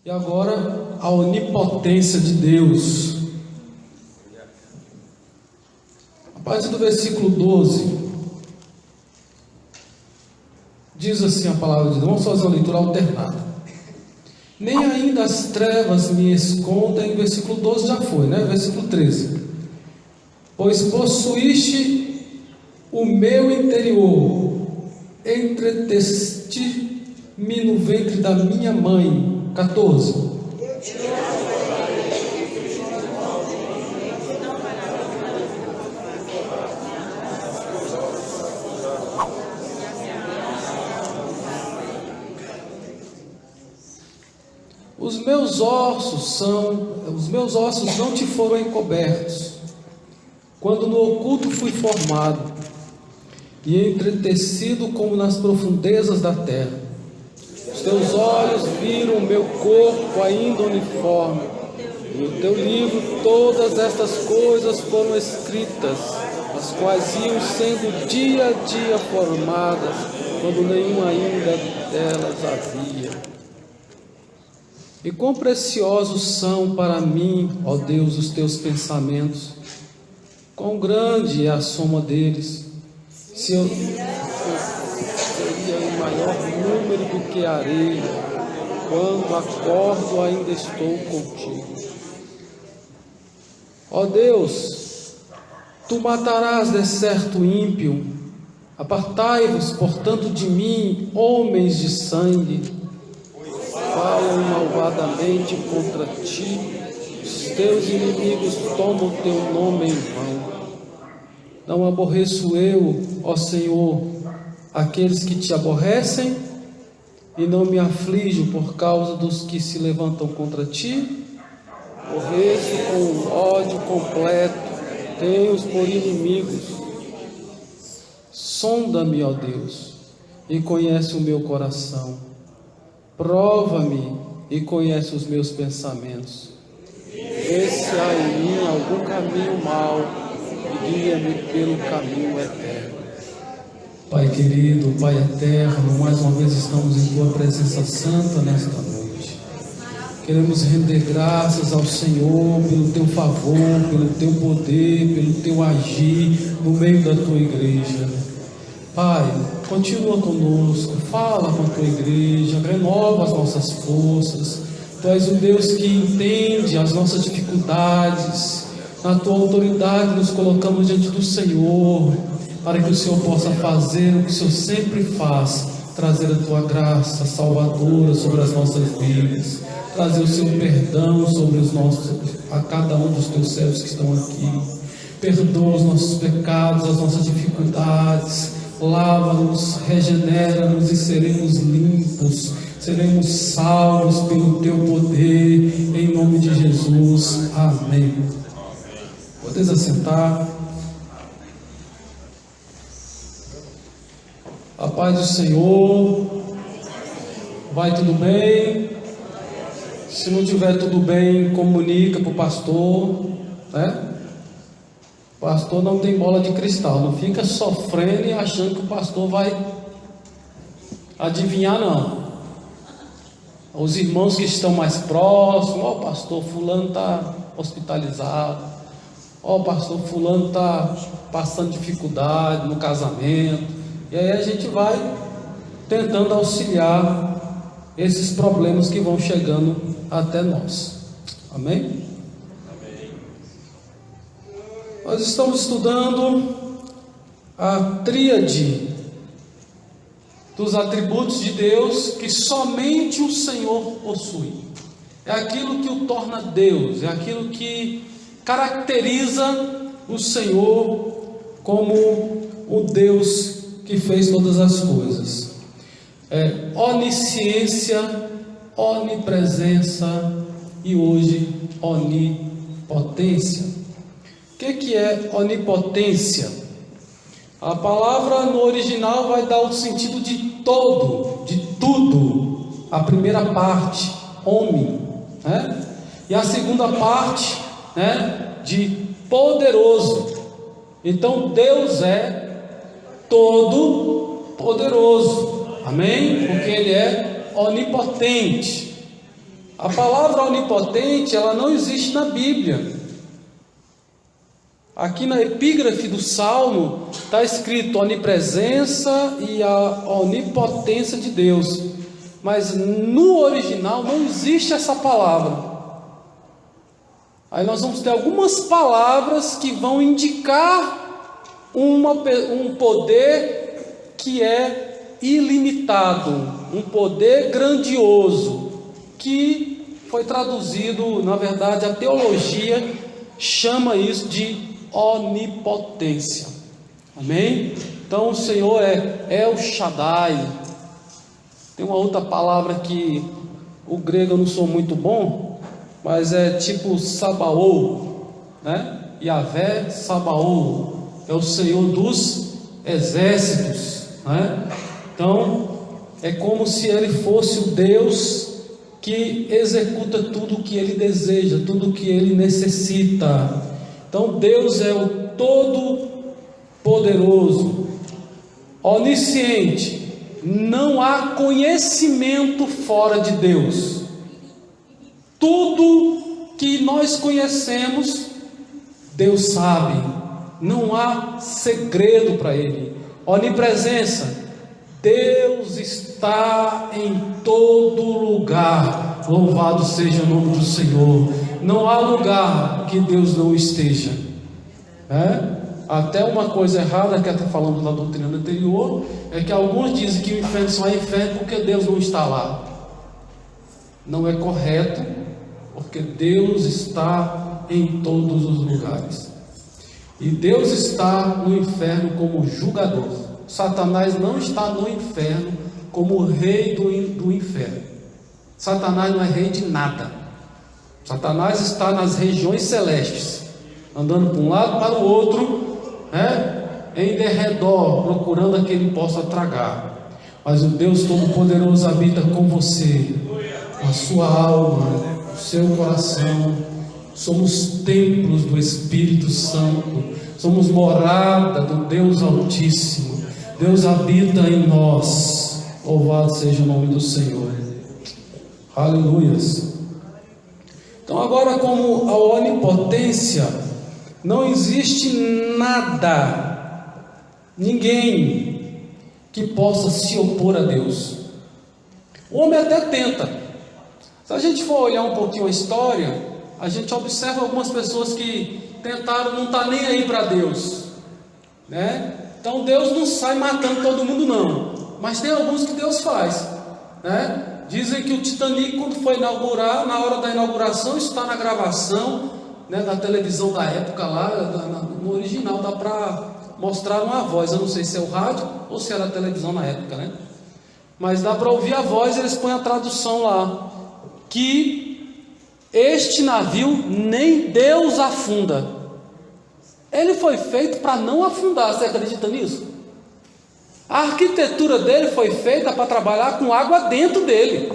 E agora, a onipotência de Deus. A partir do versículo 12, diz assim a palavra de Deus. Vamos fazer uma leitura alternada. Nem ainda as trevas me escondem. Versículo 12 já foi, né? Versículo 13. Pois possuíste o meu interior, entreteste-me no ventre da minha mãe. 14. Os meus ossos não te foram encobertos, quando no oculto fui formado e entretecido como nas profundezas da terra. Os teus olhos viram o meu corpo ainda uniforme, e no teu livro todas estas coisas foram escritas, as quais iam sendo dia a dia formadas, quando nenhuma ainda delas havia. E quão preciosos são para mim, ó Deus, os teus pensamentos, quão grande é a soma deles. Se eu seria em maior número do que a areia, quando acordo ainda estou contigo. Ó Deus, tu matarás de certo ímpio, apartai-vos, portanto, de mim, homens de sangue, falam malvadamente contra ti, os teus inimigos tomam o teu nome em vão. Não aborreço eu, ó Senhor, aqueles que te aborrecem, e não me aflijo por causa dos que se levantam contra ti. Aborreço com ódio completo, tenho-os por inimigos. Sonda-me, ó Deus, e conhece o meu coração. Prova-me e conhece os meus pensamentos. Vê se há em mim algum caminho mau e guia-me pelo caminho eterno. Pai querido, Pai eterno, mais uma vez estamos em Tua presença santa nesta noite. Queremos render graças ao Senhor pelo Teu favor, pelo Teu poder, pelo Teu agir no meio da Tua igreja. Pai, continua conosco, fala com a Tua igreja, renova as nossas forças. Tu és um Deus que entende as nossas dificuldades. Na Tua autoridade nos colocamos diante do Senhor, para que o Senhor possa fazer o que o Senhor sempre faz, trazer a Tua graça salvadora sobre as nossas vidas, trazer o Seu perdão sobre a cada um dos Teus servos que estão aqui. Perdoa os nossos pecados, as nossas dificuldades, lava-nos, regenera-nos e seremos limpos, seremos salvos pelo Teu poder, em nome de Jesus, amém. Podeis assentar. A paz do Senhor. Vai tudo bem? Se não tiver tudo bem, comunica para o pastor, né? O pastor não tem bola de cristal, não fica sofrendo e achando que o pastor vai adivinhar, não. Os irmãos que estão mais próximos, ó, pastor fulano está hospitalizado, ó, pastor fulano está passando dificuldade no casamento, e aí a gente vai tentando auxiliar esses problemas que vão chegando até nós, amém? Nós estamos estudando a tríade dos atributos de Deus que somente o Senhor possui. É aquilo que o torna Deus, é aquilo que caracteriza o Senhor como o Deus que fez todas as coisas. É onisciência, onipresença e hoje onipotência. O que é onipotência? A palavra no original vai dar o sentido de todo, de tudo. A primeira parte, homem, né? E a segunda parte, né, de poderoso. Então Deus é todo poderoso, amém? Porque Ele é onipotente. A palavra onipotente, ela não existe na Bíblia. Aqui na epígrafe do Salmo está escrito onipresença e a onipotência de Deus, mas no original não existe essa palavra. Aí nós vamos ter algumas palavras que vão indicar um poder que é ilimitado, um poder grandioso, que foi traduzido, na verdade, a teologia chama isso de onipotência. Amém? Então o Senhor é El Shaddai. Tem uma outra palavra que o grego eu não sou muito bom, mas é tipo Sabaoth, né? Yahvé Sabaoth é o Senhor dos exércitos, né? Então é como se ele fosse o Deus que executa tudo o que ele deseja, tudo o que ele necessita. Então Deus é o Todo-Poderoso, onisciente. Não há conhecimento fora de Deus. Tudo que nós conhecemos, Deus sabe. Não há segredo para Ele. Onipresença. Deus está em todo lugar. Louvado seja o nome do Senhor. Não há lugar que Deus não esteja. Até uma coisa errada que até falamos na doutrina anterior é que alguns dizem que o inferno só é inferno porque Deus não está lá. Não é correto, porque Deus está em todos os lugares. E Deus está no inferno como julgador. Satanás não está no inferno como rei do inferno. Satanás não é rei de nada. Satanás está nas regiões celestes, andando para um lado para o outro, em derredor, procurando a que ele possa tragar. Mas o Deus Todo-Poderoso habita com você, a sua alma, o seu coração. Somos templos do Espírito Santo, somos morada do Deus Altíssimo. Deus habita em nós. Louvado seja o nome do Senhor. Aleluias. Então agora, como a onipotência, não existe nada, ninguém que possa se opor a Deus. O homem até tenta. Se a gente for olhar um pouquinho a história, a gente observa algumas pessoas que tentaram não estar nem aí para Deus, né? Então Deus não sai matando todo mundo não, mas tem alguns que Deus faz, né? Dizem que o Titanic, quando foi inaugurar, na hora da inauguração, está na gravação, né, da televisão da época lá, no original dá para mostrar uma voz. Eu não sei se é o rádio ou se era a televisão na época, né? Mas dá para ouvir a voz, eles põem a tradução lá, que este navio nem Deus afunda. Ele foi feito para não afundar. Você acredita nisso? A arquitetura dele foi feita para trabalhar com água dentro dele.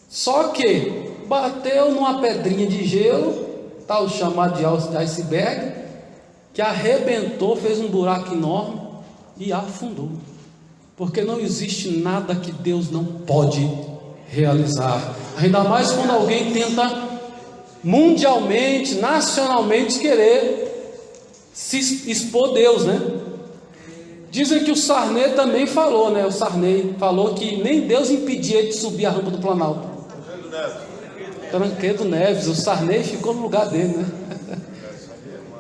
Só que bateu numa pedrinha de gelo, tal chamado de iceberg, que arrebentou, fez um buraco enorme e afundou. Porque não existe nada que Deus não pode realizar. Ainda mais quando alguém tenta mundialmente, nacionalmente querer se expor Deus, né? Dizem que o Sarney também falou, né? O Sarney falou que nem Deus impedia ele de subir a rampa do Planalto. Tancredo Neves, o Sarney ficou no lugar dele, né?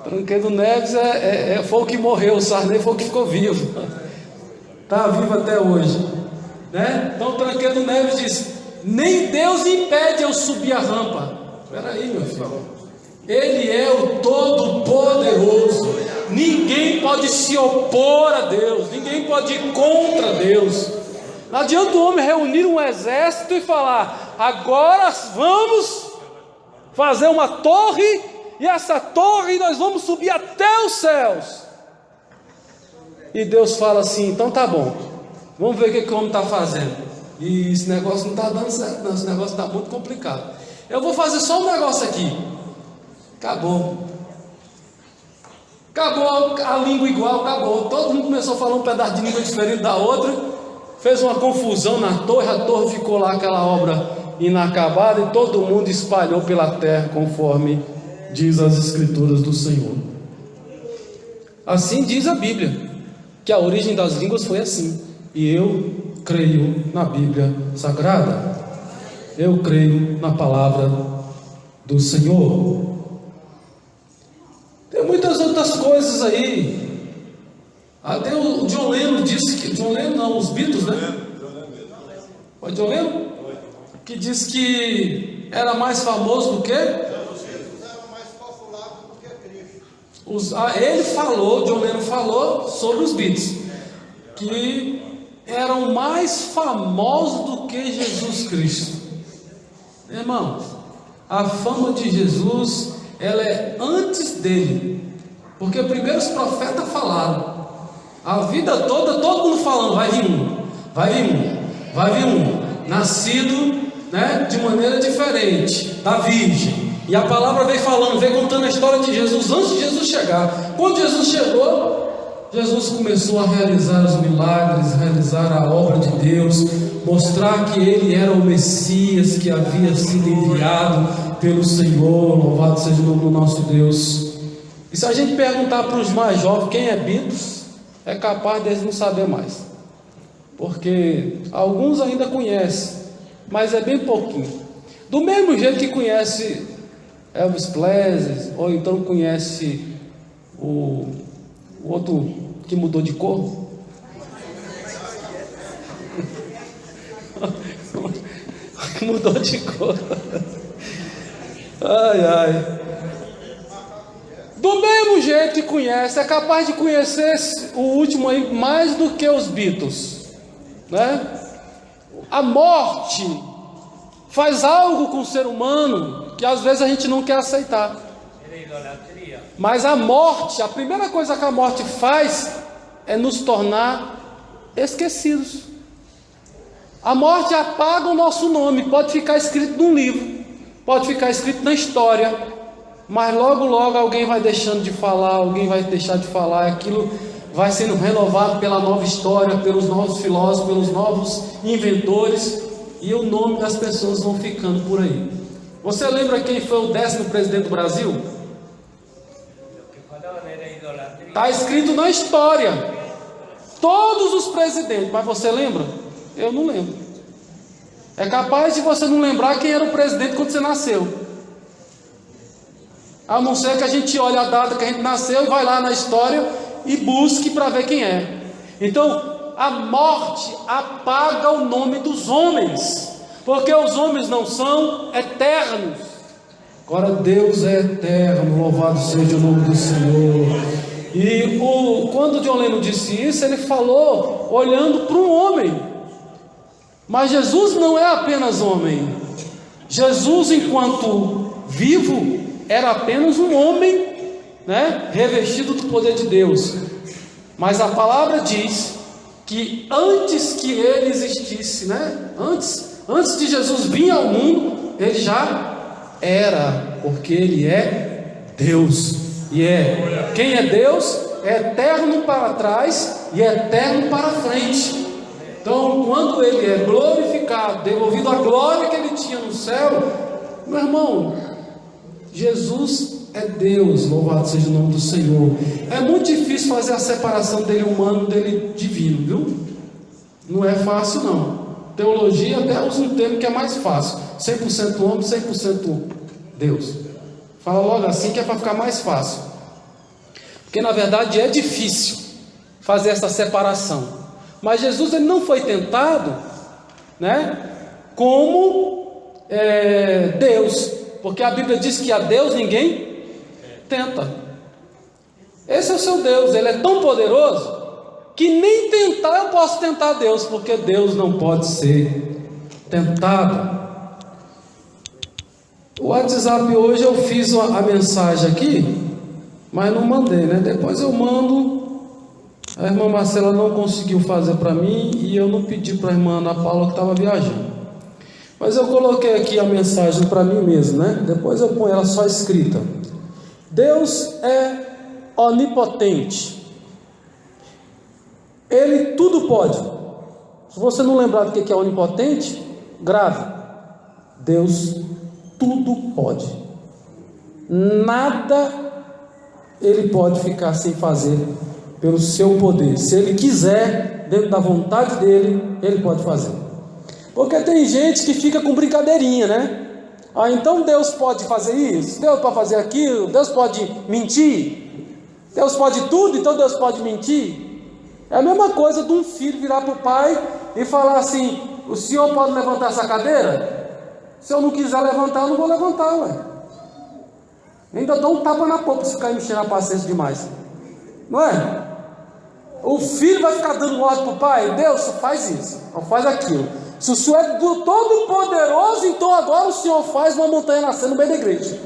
Tancredo Neves foi o que morreu, o Sarney foi o que ficou vivo. Está vivo até hoje, né? Então Tancredo Neves diz: nem Deus impede eu subir a rampa. Espera aí, meu filho. Ele é o Todo-Poderoso. Ninguém pode se opor a Deus, ninguém pode ir contra Deus. Não adianta o homem reunir um exército e falar: agora vamos fazer uma torre, e essa torre nós vamos subir até os céus. E Deus fala assim: então tá bom, vamos ver o que o homem está fazendo. E esse negócio não está dando certo, não. Esse negócio está muito complicado. Eu vou fazer só um negócio aqui. Acabou a língua igual, acabou. Todo mundo começou a falar um pedaço de língua diferente da outra. Fez uma confusão na torre, a torre ficou lá aquela obra inacabada, e todo mundo espalhou pela terra, conforme diz as Escrituras do Senhor. Assim diz a Bíblia, que a origem das línguas foi assim. E eu creio na Bíblia Sagrada. Eu creio na palavra do Senhor. Tem muitas outras coisas aí. Até o John Lennon disse que... John Lennon não, os Beatles, né? Foi John Lennon? Que disse que era mais famoso do que? Ele falou, John Lennon falou sobre os Beatles, que eram mais famosos do que Jesus Cristo. Irmãos, a fama de Jesus, ela é antes dele, porque primeiro os profetas falaram, a vida toda, todo mundo falando, vai vir um, vai vir um, vai vir um, nascido, né, de maneira diferente, da virgem. E a palavra veio falando, veio contando a história de Jesus antes de Jesus chegar. Quando Jesus chegou, Jesus começou a realizar os milagres, realizar a obra de Deus, mostrar que Ele era o Messias que havia sido enviado pelo Senhor. Louvado seja o nome do nosso Deus. E se a gente perguntar para os mais jovens quem é Beatles, é capaz deles não saber mais, porque alguns ainda conhecem, mas é bem pouquinho. Do mesmo jeito que conhece Elvis Presley, ou então conhece o outro que mudou de cor. Mudou de cor. Ai, ai. Do mesmo jeito que conhece, é capaz de conhecer o último aí mais do que os Beatles, né? A morte faz algo com o ser humano que às vezes a gente não quer aceitar. Mas a morte, a primeira coisa que a morte faz é nos tornar esquecidos. A morte apaga o nosso nome, pode ficar escrito num livro, pode ficar escrito na história, mas logo logo alguém vai deixando de falar, alguém vai deixar de falar, aquilo vai sendo renovado pela nova história, pelos novos filósofos, pelos novos inventores, e o nome das pessoas vão ficando por aí. Você lembra quem foi o 10º presidente do Brasil? Está escrito na história, todos os presidentes, mas você lembra? Eu não lembro. É capaz de você não lembrar quem era o presidente quando você nasceu, a não ser que a gente olhe a data que a gente nasceu e vai lá na história e busque para ver quem é. Então a morte apaga o nome dos homens, porque os homens não são eternos. Agora Deus é eterno, louvado seja o nome do Senhor. E quando John Lennon disse isso, ele falou olhando para um homem. Mas Jesus não é apenas homem. Jesus, enquanto vivo, era apenas um homem, né, revestido do poder de Deus. Mas a palavra diz que antes que ele existisse, né, antes de Jesus vir ao mundo, ele já era, porque ele é Deus. E quem é Deus é eterno para trás e eterno para frente. Então, quando ele é glorificado, devolvido a glória que ele tinha no céu, meu irmão, Jesus é Deus, louvado seja o nome do Senhor. É muito difícil fazer a separação dele humano, dele divino, viu? Não é fácil não. Teologia até usa um termo que é mais fácil: 100% homem, 100% Deus. Fala logo assim que é para ficar mais fácil, porque na verdade é difícil fazer essa separação. Mas Jesus, ele não foi tentado, né, como Deus, porque a Bíblia diz que a Deus ninguém tenta. Esse é o seu Deus, ele é tão poderoso que nem tentar eu posso tentar Deus, porque Deus não pode ser tentado. O WhatsApp hoje eu fiz a mensagem aqui, mas não mandei, né? Depois eu mando. A irmã Marcela não conseguiu fazer para mim e eu não pedi para a irmã Ana Paula, que estava viajando. Mas eu coloquei aqui a mensagem para mim mesmo, né? Depois eu ponho ela só escrita. Deus é onipotente. Ele tudo pode. Se você não lembrar do que é onipotente, grave. Deus tudo pode. Nada Ele pode ficar sem fazer pelo seu poder. Se Ele quiser, dentro da vontade dEle, Ele pode fazer. Porque tem gente que fica com brincadeirinha, né? Então Deus pode fazer isso, Deus pode fazer aquilo, Deus pode mentir, Deus pode tudo, então Deus pode mentir. É a mesma coisa de um filho virar para o pai e falar assim: o senhor pode levantar essa cadeira? Se eu não quiser levantar, eu não vou levantar, ué. Ainda dou um tapa na boca se ficar enchendo a paciência demais, não é? O filho vai ficar dando ordem para o pai: Deus, faz isso, ou faz aquilo. Se o Senhor é do Todo-Poderoso, então agora o Senhor faz uma montanha nascer no meio da igreja.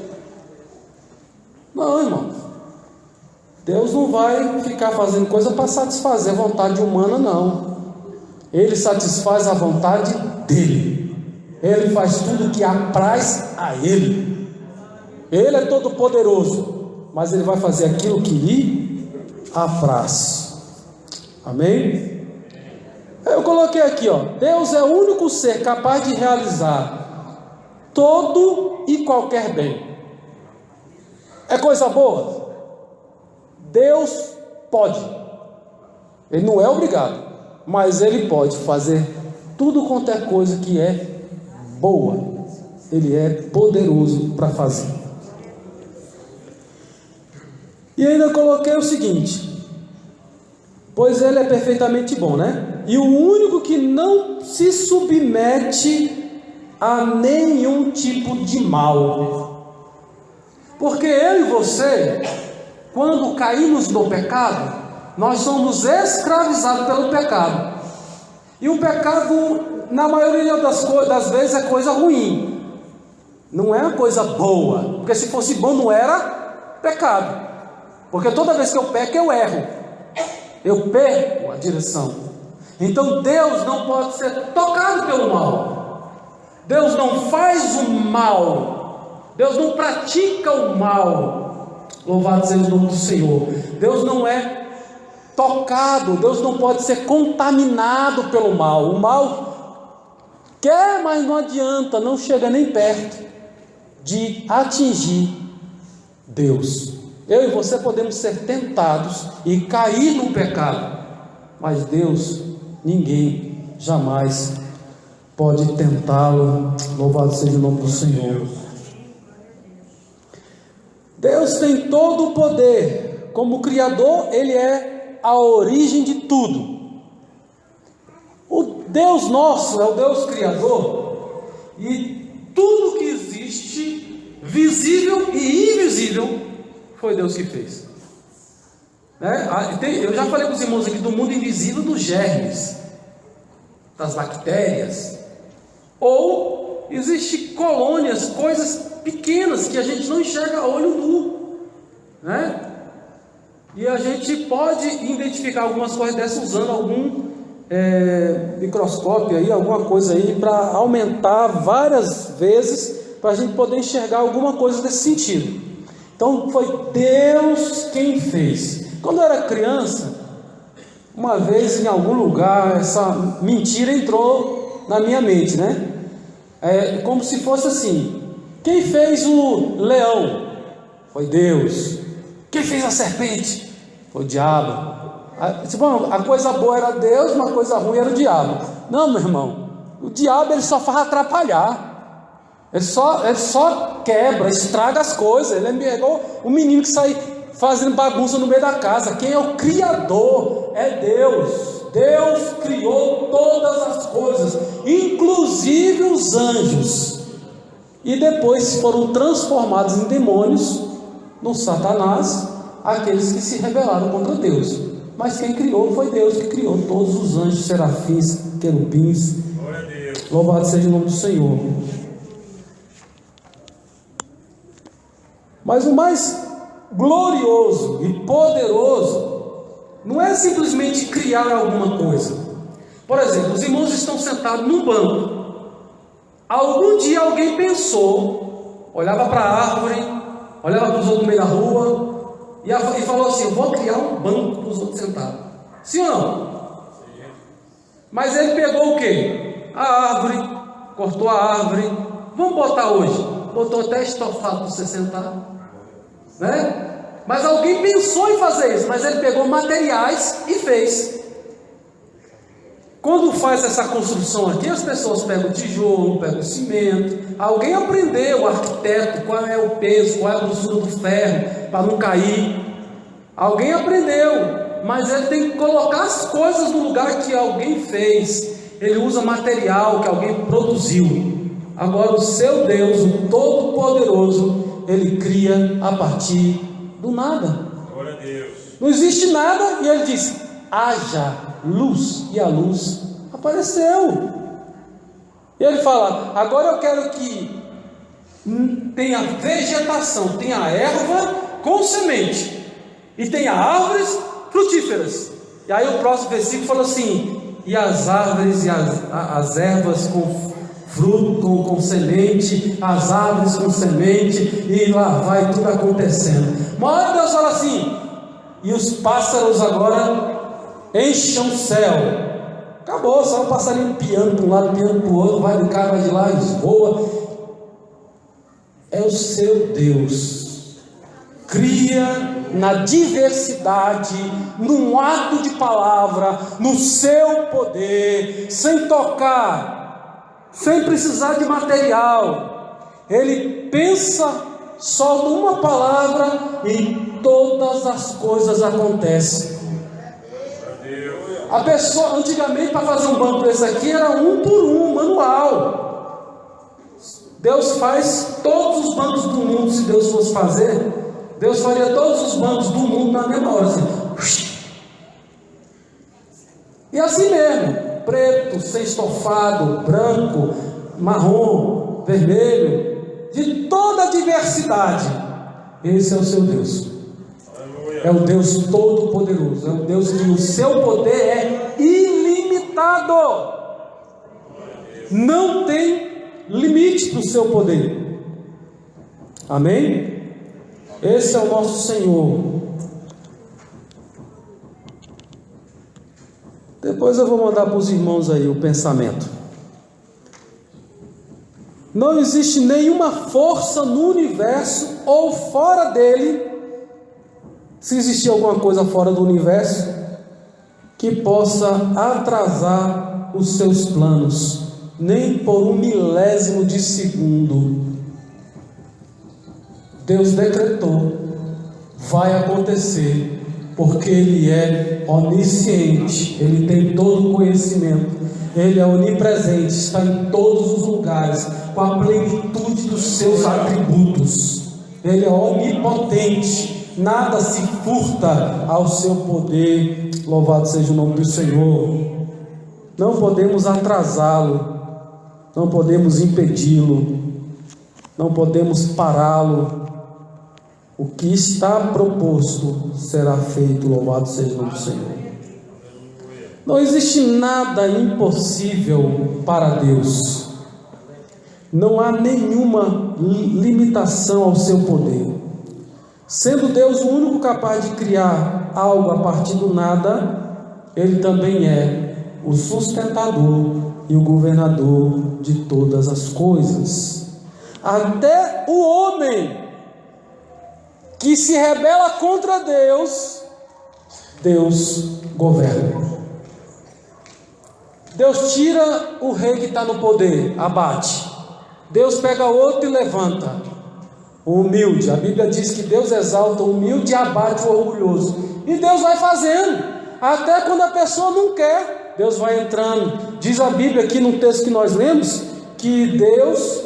Não, irmão. Deus não vai ficar fazendo coisa para satisfazer a vontade humana, não. Ele satisfaz a vontade dEle. Ele faz tudo que apraz a Ele. Ele é todo-poderoso, mas Ele vai fazer aquilo que lhe apraz. Amém? Eu coloquei aqui, Deus é o único ser capaz de realizar todo e qualquer bem. É coisa boa? Deus pode. Ele não é obrigado, mas Ele pode fazer tudo quanto é coisa que é boa. Ele é poderoso para fazer. E ainda coloquei o seguinte: pois Ele é perfeitamente bom, né? E o único que não se submete a nenhum tipo de mal. Porque eu e você, quando caímos no pecado, nós somos escravizados pelo pecado. E o pecado, na maioria das vezes, é coisa ruim. Não é uma coisa boa. Porque se fosse bom, não era pecado. Porque toda vez que eu peco, eu erro. Eu perco a direção. Então Deus não pode ser tocado pelo mal. Deus não faz o mal. Deus não pratica o mal. Louvado seja o nome do Senhor. Deus não é tocado. Deus não pode ser contaminado pelo mal. O mal quer, mas não adianta. Não chega nem perto de atingir Deus. Eu e você podemos ser tentados e cair no pecado, mas Deus, ninguém jamais pode tentá-lo. Louvado seja o nome do Senhor. Deus tem todo o poder. Como Criador, Ele é a origem de tudo. O Deus nosso é o Deus Criador, e tudo que existe, visível e invisível, foi Deus que fez. Eu já falei com os irmãos aqui do mundo invisível dos germes, das bactérias. Ou existem colônias, coisas pequenas que a gente não enxerga a olho nu, né? E a gente pode identificar algumas coisas dessas usando algum microscópio aí, alguma coisa aí, para aumentar várias vezes, para a gente poder enxergar alguma coisa desse sentido. Então foi Deus quem fez. Quando eu era criança, uma vez em algum lugar, essa mentira entrou na minha mente, né? Como se fosse assim: quem fez o leão? Foi Deus. Quem fez a serpente? Foi o diabo. A coisa boa era Deus, uma coisa ruim era o diabo. Não, meu irmão, o diabo ele só faz atrapalhar. Ele só quebra, estraga as coisas. Ele é igual o menino que sai fazendo bagunça no meio da casa. Quem é o Criador é Deus. Deus criou todas as coisas, inclusive os anjos. E depois foram transformados em demônios, no Satanás, aqueles que se rebelaram contra Deus. Mas quem criou foi Deus, que criou todos os anjos, serafins, querubins. Glória a Deus. Louvado seja o nome do Senhor. Mas o mais glorioso e poderoso não é simplesmente criar alguma coisa. Por exemplo, os irmãos estão sentados num banco. Algum dia alguém pensou, olhava para a árvore, olhava para os outros no meio da rua e falou assim: eu vou criar um banco para os outros sentados. Sim ou não? Sim. Mas ele pegou o quê? A árvore, cortou a árvore, Vamos botar hoje. Botou até estofado para você sentar, né? Mas alguém pensou em fazer isso, mas ele pegou materiais e fez. Quando faz essa construção aqui, as pessoas pegam o tijolo, pegam o cimento. Alguém aprendeu, o arquiteto, qual é o peso, qual é a grossura do ferro, para não cair. Alguém aprendeu, mas ele tem que colocar as coisas no lugar que alguém fez. Ele usa material que alguém produziu. Agora o seu Deus, o Todo-Poderoso, Ele cria a partir do nada. Glória a Deus. Não existe nada e Ele diz: haja luz, e a luz apareceu. E Ele fala: agora eu quero que tenha vegetação, tenha erva com semente, e tenha árvores frutíferas. E aí o próximo versículo fala assim: e as árvores e as ervas com fruto, com semente, as árvores com semente, e lá vai tudo acontecendo. Uma hora Deus fala assim: e os pássaros agora encham o céu. Acabou, só um passarinho piando para um lado, piando para o outro, vai de cá, vai de lá, voa. É o seu Deus, cria na diversidade, num ato de palavra, no seu poder, sem tocar, sem precisar de material. Ele pensa, solta uma palavra e todas as coisas acontecem. A pessoa, antigamente, para fazer um banco desse aqui, era um por um, manual. Deus faz todos os bancos do mundo. Se Deus fosse fazer, Deus faria todos os bancos do mundo na mesma hora, assim. E assim mesmo, preto, sem estofado, branco, marrom, vermelho, de toda a diversidade. Esse é o seu Deus. É o Deus Todo-Poderoso. É o Deus que o seu poder é ilimitado. Não tem limite para o seu poder. Amém? Esse é o nosso Senhor. Depois eu vou mandar para os irmãos aí o pensamento. Não existe nenhuma força no universo ou fora dele. Se existir alguma coisa fora do universo que possa atrasar os seus planos, nem por um milésimo de segundo. Deus decretou, vai acontecer, porque Ele é onisciente, Ele tem todo o conhecimento, Ele é onipresente, está em todos os lugares, com a plenitude dos seus atributos. Ele é onipotente. Nada se furta ao seu poder. Louvado seja o nome do Senhor. Não podemos atrasá-lo, não podemos impedi-lo, não podemos pará-lo. O que está proposto será feito. Louvado seja o nome do Senhor. Não existe nada impossível para Deus. Não há nenhuma limitação ao seu poder. Sendo Deus o único capaz de criar algo a partir do nada, Ele também é o sustentador e o governador de todas as coisas. Até o homem que se rebela contra Deus, Deus governa. Deus tira o rei que está no poder, abate. Deus pega outro e levanta o humilde. A Bíblia diz que Deus exalta o humilde e abate o orgulhoso. E Deus vai fazendo, até quando a pessoa não quer, Deus vai entrando. Diz a Bíblia aqui no texto que nós lemos, que Deus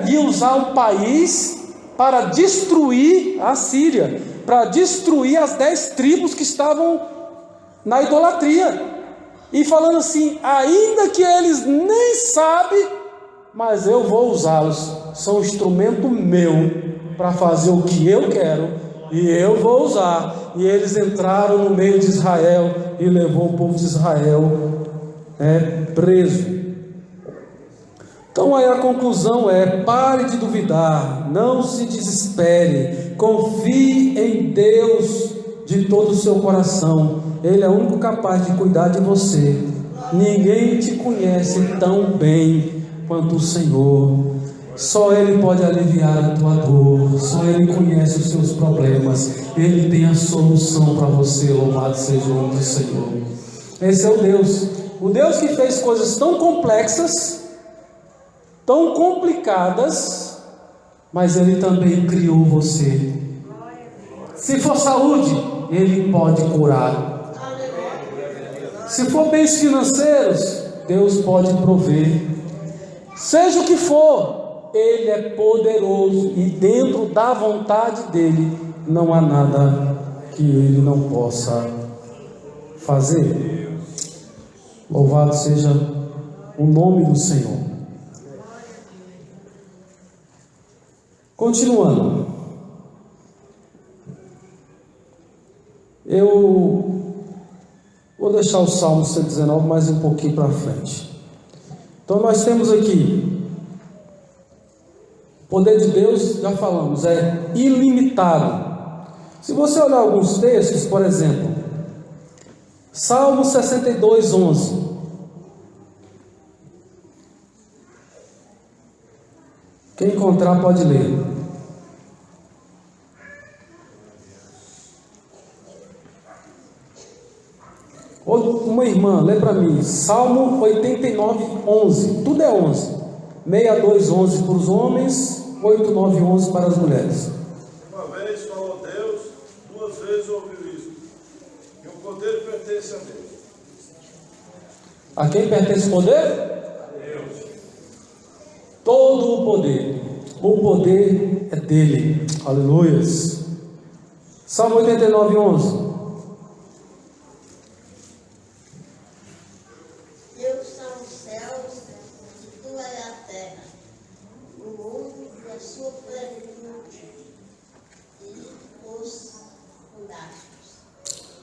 ia usar um país para destruir a Síria, para destruir as 10 tribos que estavam na idolatria. E falando assim: ainda que eles nem sabem, mas eu vou usá-los, são um instrumento meu para fazer o que eu quero, e eu vou usar. E eles entraram no meio de Israel e levou o povo de Israel preso. Então aí a conclusão é: pare de duvidar, não se desespere, confie em Deus de todo o seu coração. Ele é o único capaz de cuidar de você. Ninguém te conhece tão bem quanto o Senhor. Só Ele pode aliviar a tua dor, só Ele conhece os seus problemas, Ele tem a solução para você. Louvado seja o nome do Senhor. Esse é o Deus que fez coisas tão complexas, tão complicadas, mas Ele também criou você. Se for saúde, Ele pode curar. Se for bens financeiros, Deus pode prover. Seja o que for, Ele é poderoso, e dentro da vontade dEle não há nada que Ele não possa fazer. Louvado seja o nome do Senhor. Continuando, eu vou deixar o Salmo 119 mais um pouquinho para frente. Então nós temos aqui o poder de Deus, já falamos, é ilimitado. Se você olhar alguns textos, por exemplo, Salmo 62, 11. Quem encontrar pode ler. Uma irmã, lê para mim, Salmo 89, 11. Tudo é 11. 62, 11 para os homens, 8, 9, 11 para as mulheres. Uma vez falou Deus, duas vezes ouviu isso. E o poder pertence a Deus. A quem pertence o poder? A Deus. Todo o poder é dele. Aleluias. Salmo 89, 11.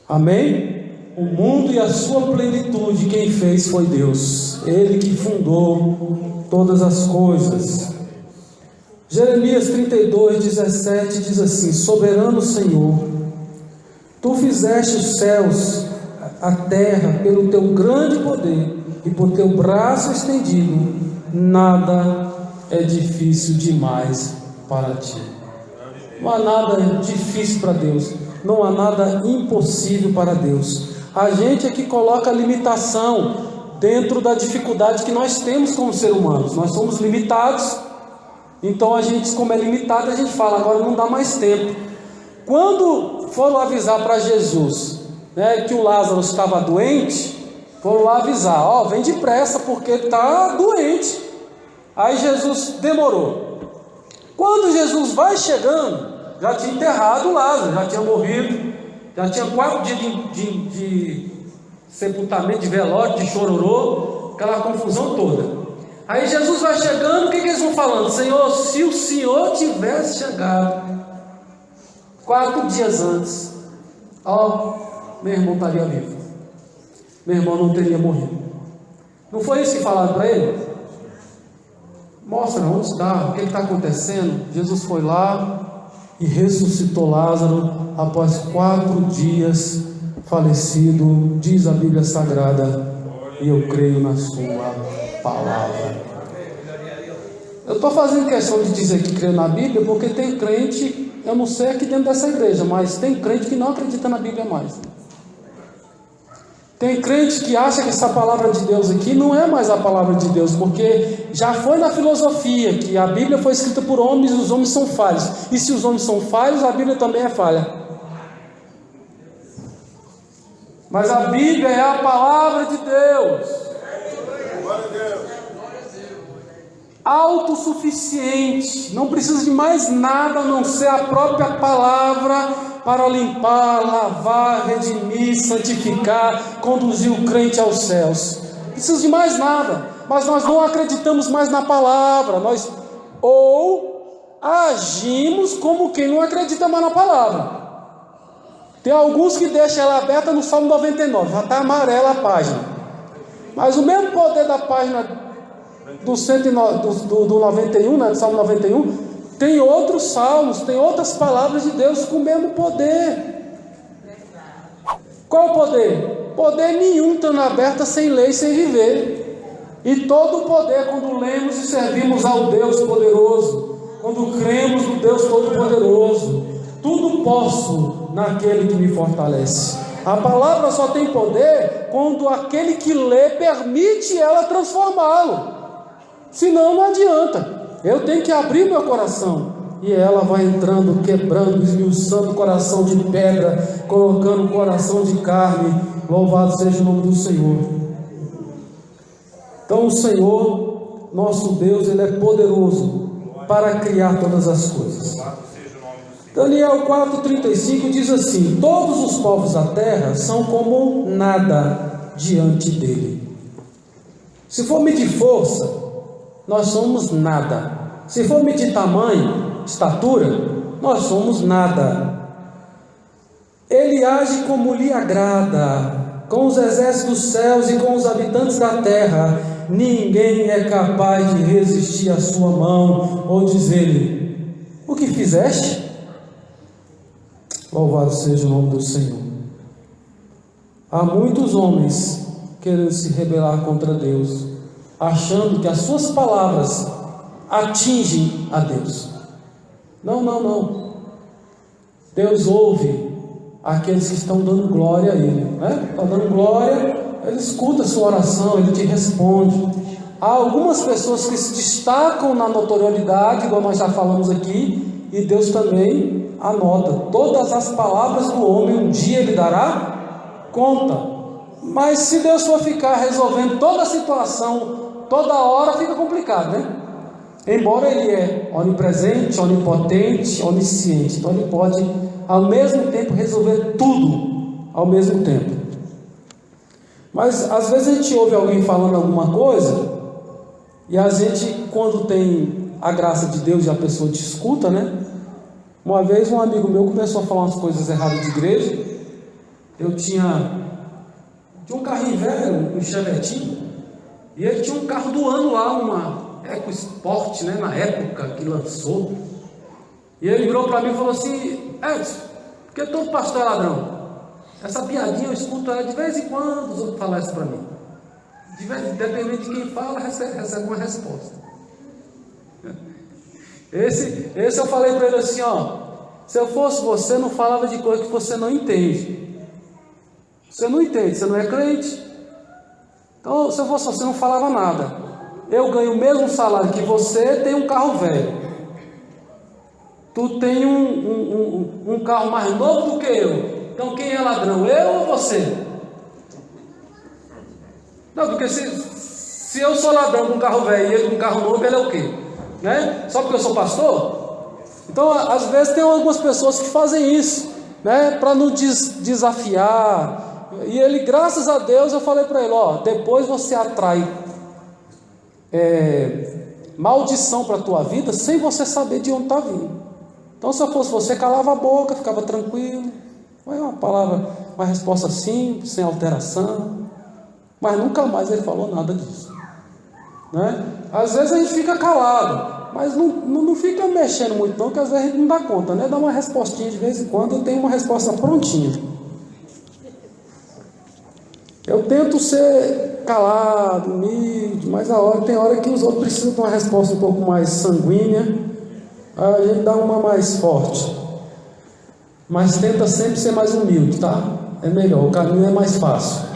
Amém? O mundo e a sua plenitude, quem fez foi Deus. Ele que fundou todas as coisas. Jeremias 32, 17 diz assim: Soberano Senhor, Tu fizeste os céus, a terra, pelo Teu grande poder e por Teu braço estendido. Nada é difícil demais para Ti. Não há nada difícil para Deus. Não há nada impossível para Deus. A gente é que coloca a limitação dentro da dificuldade que nós temos como seres humanos. Nós somos limitados. Então a gente, como é limitado, a gente fala, agora não dá mais tempo. Quando foram avisar para Jesus, que o Lázaro estava doente, foram lá avisar, vem depressa porque está doente. Aí Jesus demorou. Quando Jesus vai chegando, já tinha enterrado o Lázaro, já tinha morrido, já tinha 4 dias de sepultamento, de velório, de chororô, aquela confusão toda. Aí Jesus vai chegando, o que eles vão falando? Senhor, se o Senhor tivesse chegado 4 dias antes, meu irmão estaria vivo, meu irmão não teria morrido. Não foi isso que falaram para ele? Mostra onde está, o que está acontecendo. Jesus foi lá e ressuscitou Lázaro após 4 dias falecido, diz a Bíblia Sagrada, e eu creio na sua palavra. Eu estou fazendo questão de dizer que creio na Bíblia, porque tem crente, eu não sei aqui dentro dessa igreja, mas tem crente que não acredita na Bíblia mais. Tem crente que acha que essa palavra de Deus aqui não é mais a palavra de Deus, porque já foi na filosofia que a Bíblia foi escrita por homens e os homens são falhos. E se os homens são falhos, a Bíblia também é falha. Mas a Bíblia é a palavra de Deus. Glória a Deus. Autossuficiente, não precisa de mais nada a não ser a própria palavra para limpar, lavar, redimir, santificar, conduzir o crente aos céus. Não precisa de mais nada, mas nós não acreditamos mais na palavra, nós ou agimos como quem não acredita mais na palavra. Tem alguns que deixam ela aberta no Salmo 99, já está amarela a página, mas o mesmo poder da página do 91, do Salmo 91, tem outros salmos, tem outras palavras de Deus com o mesmo poder. Qual o poder? Poder nenhum estando aberta sem lei, sem viver. E todo o poder quando lemos e servimos ao Deus poderoso, quando cremos no Deus todo-poderoso. Tudo posso naquele que me fortalece. A palavra só tem poder quando aquele que lê permite ela transformá-lo. Senão não adianta. Eu tenho que abrir meu coração. E ela vai entrando, quebrando, esmiuçando o coração de pedra, colocando o coração de carne. Louvado seja o nome do Senhor. Então o Senhor, nosso Deus, Ele é poderoso para criar todas as coisas. Daniel 4,35 diz assim: todos os povos da terra são como nada diante dele. Se for medir força, nós somos nada. Se for medir tamanho, estatura, nós somos nada. Ele age como lhe agrada, com os exércitos dos céus e com os habitantes da terra. Ninguém é capaz de resistir à sua mão, ou dizer-lhe: o que fizeste? Louvado seja o nome do Senhor. Há muitos homens querendo se rebelar contra Deus, achando que as suas palavras atingem a Deus. Não. Deus ouve aqueles que estão dando glória a Ele, né? Está dando glória, Ele escuta a sua oração, Ele te responde. Há algumas pessoas que se destacam na notoriedade, igual nós já falamos aqui, e Deus também anota. Todas as palavras do homem um dia Ele dará conta. Mas se Deus for ficar resolvendo toda a situação, toda hora, fica complicado, né? Embora Ele é onipresente, onipotente, onisciente, então Ele pode ao mesmo tempo resolver tudo ao mesmo tempo. Mas às vezes a gente ouve alguém falando alguma coisa, e a gente, quando tem a graça de Deus e a pessoa te escuta, né? Uma vez um amigo meu começou a falar umas coisas erradas de igreja. Eu tinha um carrinho velho, um Chevetinho, e ele tinha um carro do ano lá, uma EcoSport, né, na época que lançou. E ele virou para mim e falou assim: Edson, por que todo pastor é ladrão? Essa piadinha eu escuto ela de vez em quando os outros falam isso para mim. Dependendo de quem fala, recebe uma resposta. Esse eu falei para ele assim: ó, se eu fosse você, não falava de coisa que você não entende. Você não entende, você não é crente. Então, se eu fosse você, não falava nada. Eu ganho o mesmo salário que você, tem um carro velho. Tu tem um carro mais novo do que eu. Então quem é ladrão, eu ou você? Não, porque se eu sou ladrão com um carro velho e ele com um carro novo, ele é o quê? Né? Só porque eu sou pastor? Então às vezes tem algumas pessoas que fazem isso, né? Para nos desafiar. E ele, graças a Deus, eu falei para ele: ó, depois você atrai maldição para a tua vida sem você saber de onde está vindo. Então se eu fosse você, calava a boca, ficava tranquilo. Foi uma palavra, uma resposta simples, sem alteração. Mas nunca mais ele falou nada disso, né? Às vezes a gente fica calado, mas não fica mexendo muito não, que às vezes a gente não dá conta, né? Dá uma respostinha de vez em quando, eu tenho uma resposta prontinha. Eu tento ser calado, humilde, mas tem hora que os outros precisam de uma resposta um pouco mais sanguínea, aí a gente dá uma mais forte. Mas tenta sempre ser mais humilde, tá? É melhor, o caminho é mais fácil.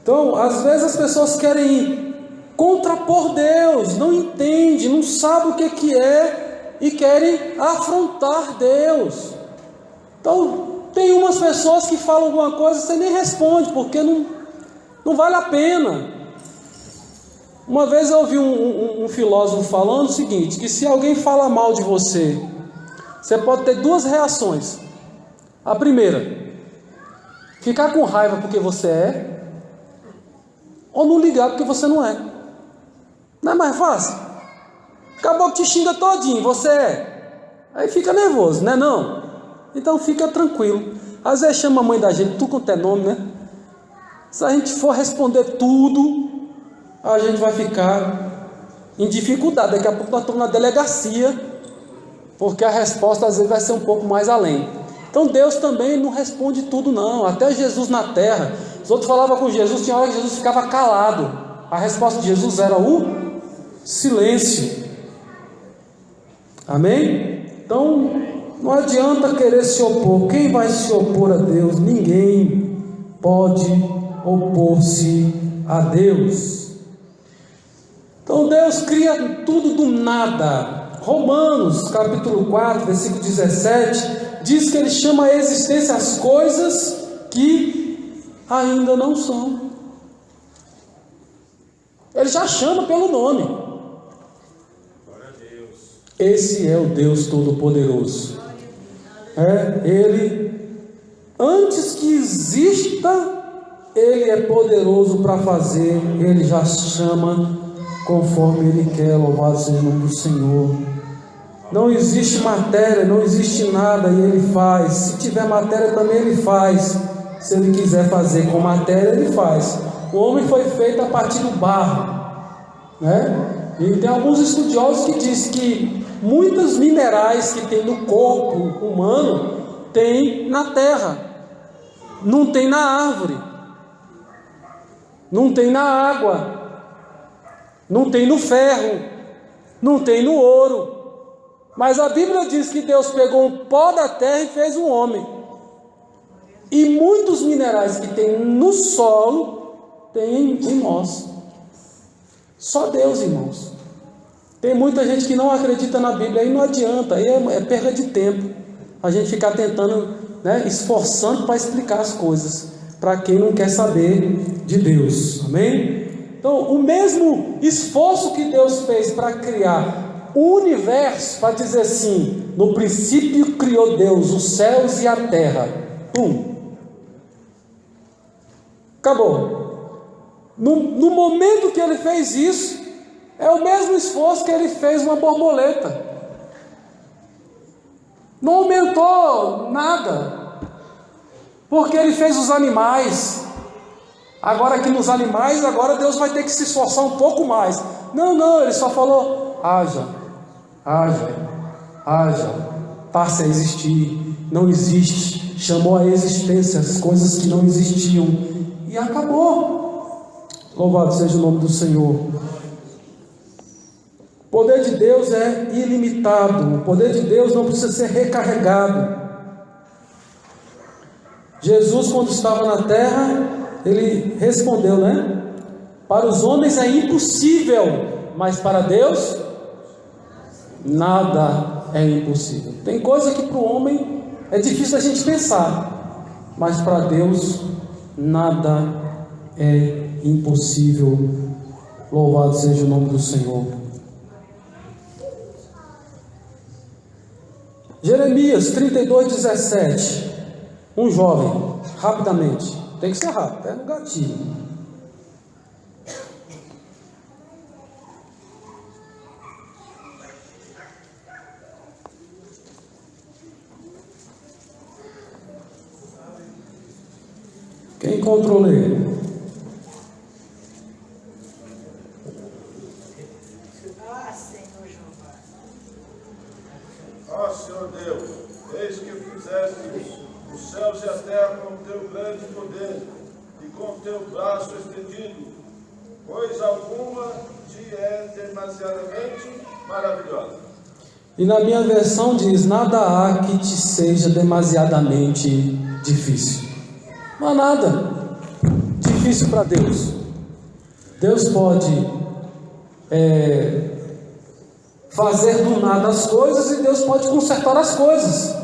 Então, às vezes as pessoas querem contrapor Deus, não entendem, não sabem o que é e querem afrontar Deus. Então, tem umas pessoas que falam alguma coisa e você nem responde, porque não vale a pena. Uma vez eu ouvi um filósofo falando o seguinte, que se alguém fala mal de você, você pode ter duas reações. A primeira, ficar com raiva porque você é, ou não ligar porque você não é. Não é mais fácil? Acabou que te xinga todinho, você é. Aí fica nervoso, né não? Então fica tranquilo. Às vezes chama a mãe da gente, tudo quanto é nome, né? Se a gente for responder tudo, a gente vai ficar em dificuldade. Daqui a pouco nós estamos na delegacia, porque a resposta às vezes vai ser um pouco mais além. Então Deus também não responde tudo não. Até Jesus na terra, Os outros falavam com Jesus, tinha hora que Jesus ficava calado. A resposta de Jesus era o silêncio. Amém? Então, não adianta querer se opor. Quem vai se opor a Deus? Ninguém pode opor-se a Deus. Então Deus cria tudo do nada. Romanos capítulo 4, versículo 17, diz que Ele chama a existência as coisas que ainda não são. Ele já chama pelo nome. Glória a Deus. Esse é o Deus Todo-Poderoso. Ele, antes que exista, Ele é poderoso para fazer. Ele já chama conforme Ele quer. Louvado seja o nome do Senhor. Não existe matéria, não existe nada, e Ele faz. Se tiver matéria também Ele faz. Se Ele quiser fazer com matéria, Ele faz. O homem foi feito a partir do barro, né? E tem alguns estudiosos que dizem que muitos minerais que tem no corpo humano tem na terra, não tem na árvore, não tem na água, não tem no ferro, não tem no ouro. Mas a Bíblia diz que Deus pegou um pó da terra e fez um homem. E muitos minerais que tem no solo tem em nós. Só Deus, irmãos. Tem muita gente que não acredita na Bíblia, aí não adianta, aí é perda de tempo a gente ficar tentando, né, esforçando para explicar as coisas para quem não quer saber de Deus. Amém? Então, o mesmo esforço que Deus fez para criar o universo, para dizer assim, no princípio criou Deus os céus e a terra. Acabou. No momento que Ele fez isso, é o mesmo esforço que Ele fez uma borboleta. Não aumentou nada, porque Ele fez os animais. Agora aqui nos animais, agora Deus vai ter que se esforçar um pouco mais. Não, Ele só falou: haja, passe a existir. Não existe, chamou a existência as coisas que não existiam, e acabou. Louvado seja o nome do Senhor. O poder de Deus é ilimitado. O poder de Deus não precisa ser recarregado. Jesus, quando estava na terra, Ele respondeu, né? Para os homens é impossível, mas para Deus nada é impossível. Tem coisa que para o homem é difícil a gente pensar, mas para Deus nada é impossível. Louvado seja o nome do Senhor. Jeremias 32:17. Um jovem, rapidamente, tem que ser rápido, é no gatilho. Quem encontrou ler? Senhor Deus, eis que fizeste os céus e a terra com o teu grande poder e com o teu braço estendido, coisa alguma te é demasiadamente maravilhosa. E na minha versão diz: nada há que te seja demasiadamente difícil. Não há nada difícil para Deus. Deus pode fazer do nada as coisas, e Deus pode consertar as coisas.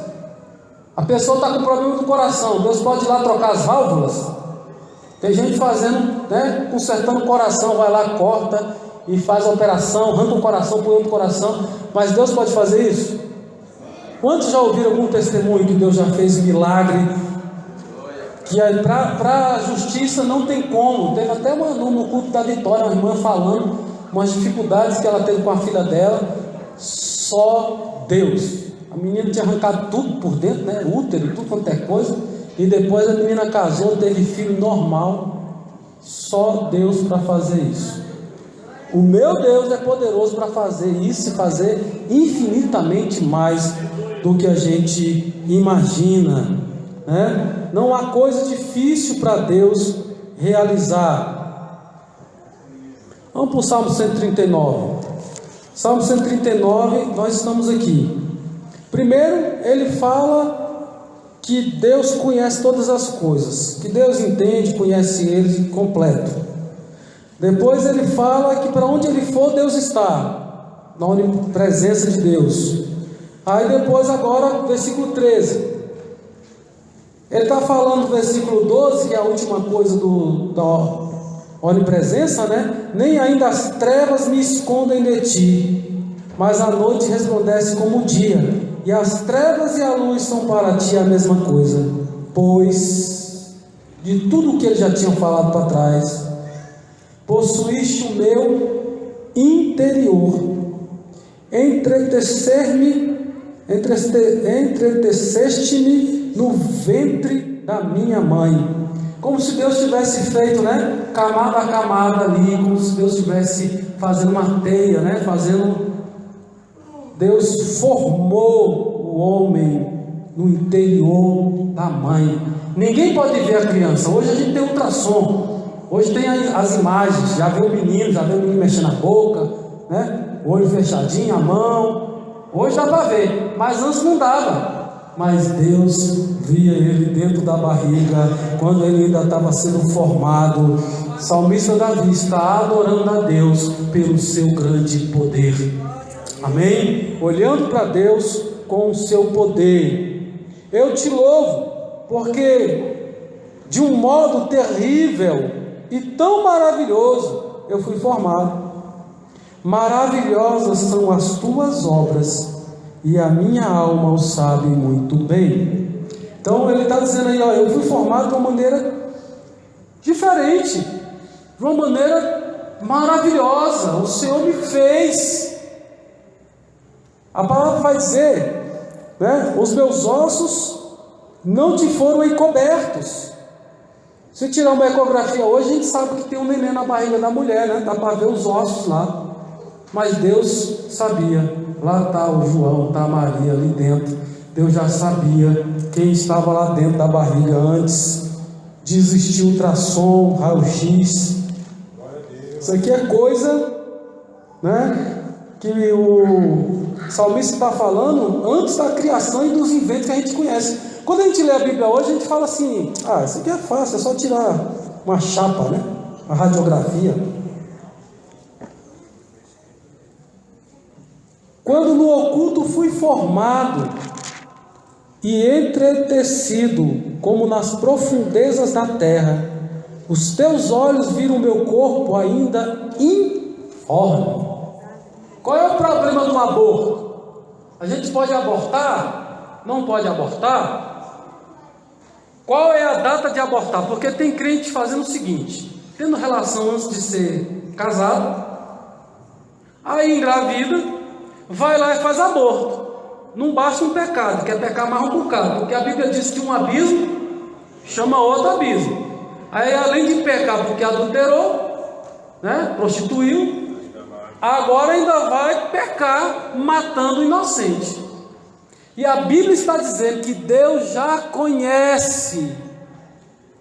A pessoa está com problema do coração, Deus pode ir lá trocar as válvulas. Tem gente fazendo, né, consertando o coração, vai lá, corta e faz a operação, arranca um coração por outro coração. Mas Deus pode fazer isso? Quantos já ouviram algum testemunho que Deus já fez milagre? Que para a justiça não tem como. Teve até no culto da Vitória, uma irmã falando umas dificuldades que ela teve com a filha dela. Só Deus. A menina tinha arrancado tudo por dentro, né? Útero, tudo quanto é coisa. E depois a menina casou, teve filho normal. Só Deus para fazer isso. O meu Deus é poderoso para fazer isso e fazer infinitamente mais do que a gente imagina, né? Não há coisa difícil para Deus realizar. Vamos para o Salmo 139. Salmo 139, nós estamos aqui. Primeiro, ele fala que Deus conhece todas as coisas, que Deus entende, conhece ele completo. Depois ele fala que para onde ele for, Deus está, na onipresença de Deus. Aí depois agora, versículo 13. Ele está falando no versículo 12, que é a última coisa da onipresença, né? Nem ainda as trevas me escondem de ti, mas a noite resplandece como o dia, e as trevas e a luz são para ti a mesma coisa. Pois de tudo o que ele já tinha falado para trás, possuíste o meu interior, entreteceste-me no ventre da minha mãe. Como se Deus tivesse feito, né, camada a camada ali, como se Deus estivesse fazendo uma teia, né, Deus formou o homem no interior da mãe. Ninguém pode ver a criança. Hoje a gente tem ultrassom, hoje tem as imagens, já vê o menino mexendo a boca, né, o olho fechadinho, a mão. Hoje dá para ver, mas antes não dava. Mas Deus via ele dentro da barriga, quando ele ainda estava sendo formado. O salmista Davi está adorando a Deus pelo seu grande poder. Amém? Olhando para Deus com o seu poder. Eu te louvo, porque de um modo terrível e tão maravilhoso eu fui formado. Maravilhosas são as tuas obras, e a minha alma o sabe muito bem. Então ele está dizendo aí, ó, eu fui formado de uma maneira diferente, de uma maneira maravilhosa. O Senhor me fez. A palavra vai dizer, né, os meus ossos não te foram encobertos. Se tirar uma ecografia hoje, a gente sabe que tem um neném na barriga da mulher, né? Dá para ver os ossos lá. Mas Deus sabia. Lá está o João, está a Maria ali dentro. Deus já sabia quem estava lá dentro da barriga antes de existir ultrassom, raio-x. Isso aqui é coisa, né, que o salmista está falando antes da criação e dos inventos que a gente conhece. Quando a gente lê a Bíblia hoje, a gente fala assim: ah, isso aqui é fácil, é só tirar uma chapa, né, uma radiografia. Quando no oculto fui formado e entretecido, como nas profundezas da terra, os teus olhos viram o meu corpo ainda informe. Qual é o problema do aborto? A gente pode abortar? Não pode abortar? Qual é a data de abortar? Porque tem crente fazendo o seguinte: tendo relação antes de ser casado, aí engravida, vai lá e faz aborto. Não basta um pecado, quer pecar mais um bocado, porque a Bíblia diz que um abismo chama outro abismo. Aí, além de pecar porque adulterou, né, prostituiu, agora ainda vai pecar matando o inocente. E a Bíblia está dizendo que Deus já conhece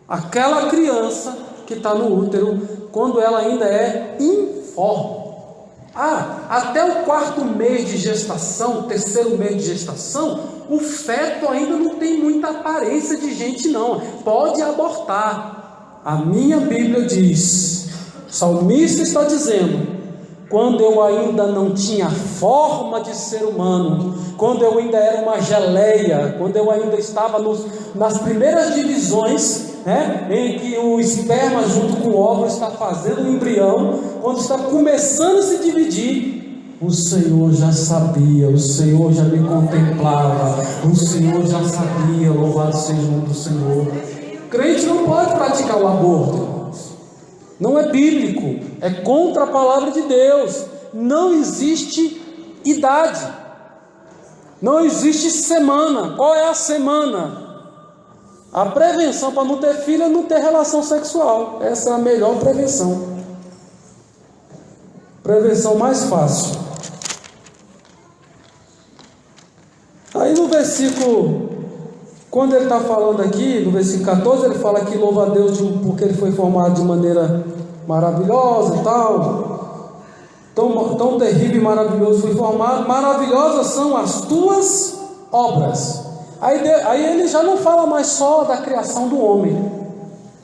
aquela criança que está no útero quando ela ainda é informe. Até o 4º mês de gestação, 3º mês de gestação, o feto ainda não tem muita aparência de gente não, pode abortar. A minha Bíblia diz, o salmista está dizendo, quando eu ainda não tinha forma de ser humano, quando eu ainda era uma geleia, quando eu ainda estava nas primeiras divisões, né, em que o esperma junto com o óvulo está fazendo o embrião, quando está começando a se dividir, o Senhor já sabia, o Senhor já me contemplava, o Senhor já sabia. Louvado seja o nome do Senhor. O crente não pode praticar o aborto, não é bíblico, é contra a palavra de Deus. Não existe idade, não existe semana. Qual é a semana? A prevenção para não ter filho é não ter relação sexual. Essa é a melhor prevenção. Prevenção mais fácil. Aí no versículo Quando ele está falando aqui, no versículo 14, ele fala que louva a Deus porque ele foi formado de maneira maravilhosa e tal. Tão terrível e maravilhoso foi formado. Maravilhosas são as tuas obras. Aí ele já não fala mais só da criação do homem,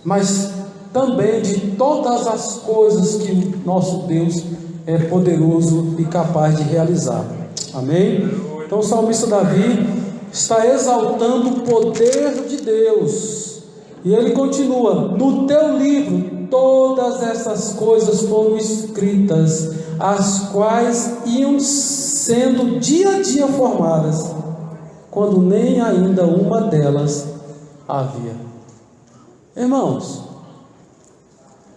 mas também de todas as coisas que nosso Deus é poderoso e capaz de realizar. Amém? Então o salmista Davi está exaltando o poder de Deus, e ele continua: no teu livro todas essas coisas foram escritas, as quais iam sendo dia a dia formadas, quando nem ainda uma delas havia. Irmãos,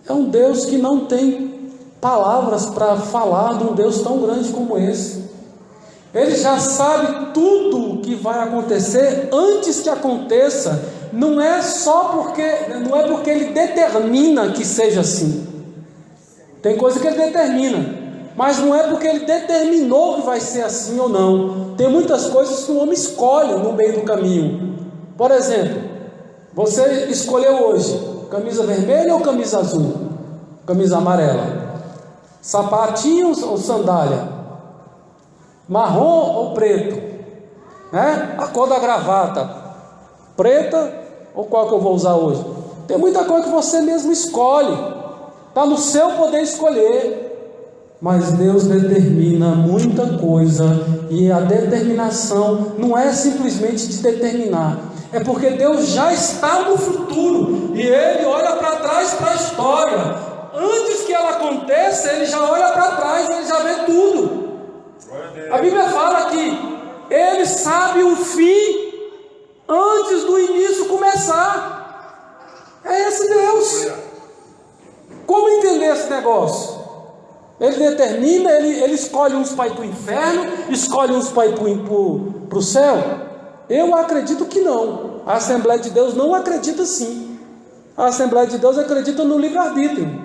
é um Deus que não tem palavras para falar de um Deus tão grande como esse. Ele já sabe tudo o que vai acontecer antes que aconteça. Não é porque ele determina que seja assim. Tem coisa que ele determina, mas não é porque ele determinou que vai ser assim ou não. Tem muitas coisas que o homem escolhe no meio do caminho. Por exemplo, você escolheu hoje camisa vermelha ou camisa azul? Camisa amarela? Sapatinhos ou sandália? Marrom ou preto, né? A cor da gravata, preta ou qual que eu vou usar hoje? Tem muita coisa que você mesmo escolhe, está no seu poder escolher, mas Deus determina muita coisa, e a determinação não é simplesmente de determinar, é porque Deus já está no futuro, e Ele olha para trás para a história, antes que ela aconteça, Ele já olha para trás, Ele já vê tudo. A Bíblia fala que Ele sabe o fim antes do início começar. É esse Deus. Como entender esse negócio? Ele determina, ele escolhe uns para ir para o inferno, escolhe uns para ir para o céu. Eu acredito que não. A Assembleia de Deus não acredita assim. A Assembleia de Deus acredita no livre-arbítrio.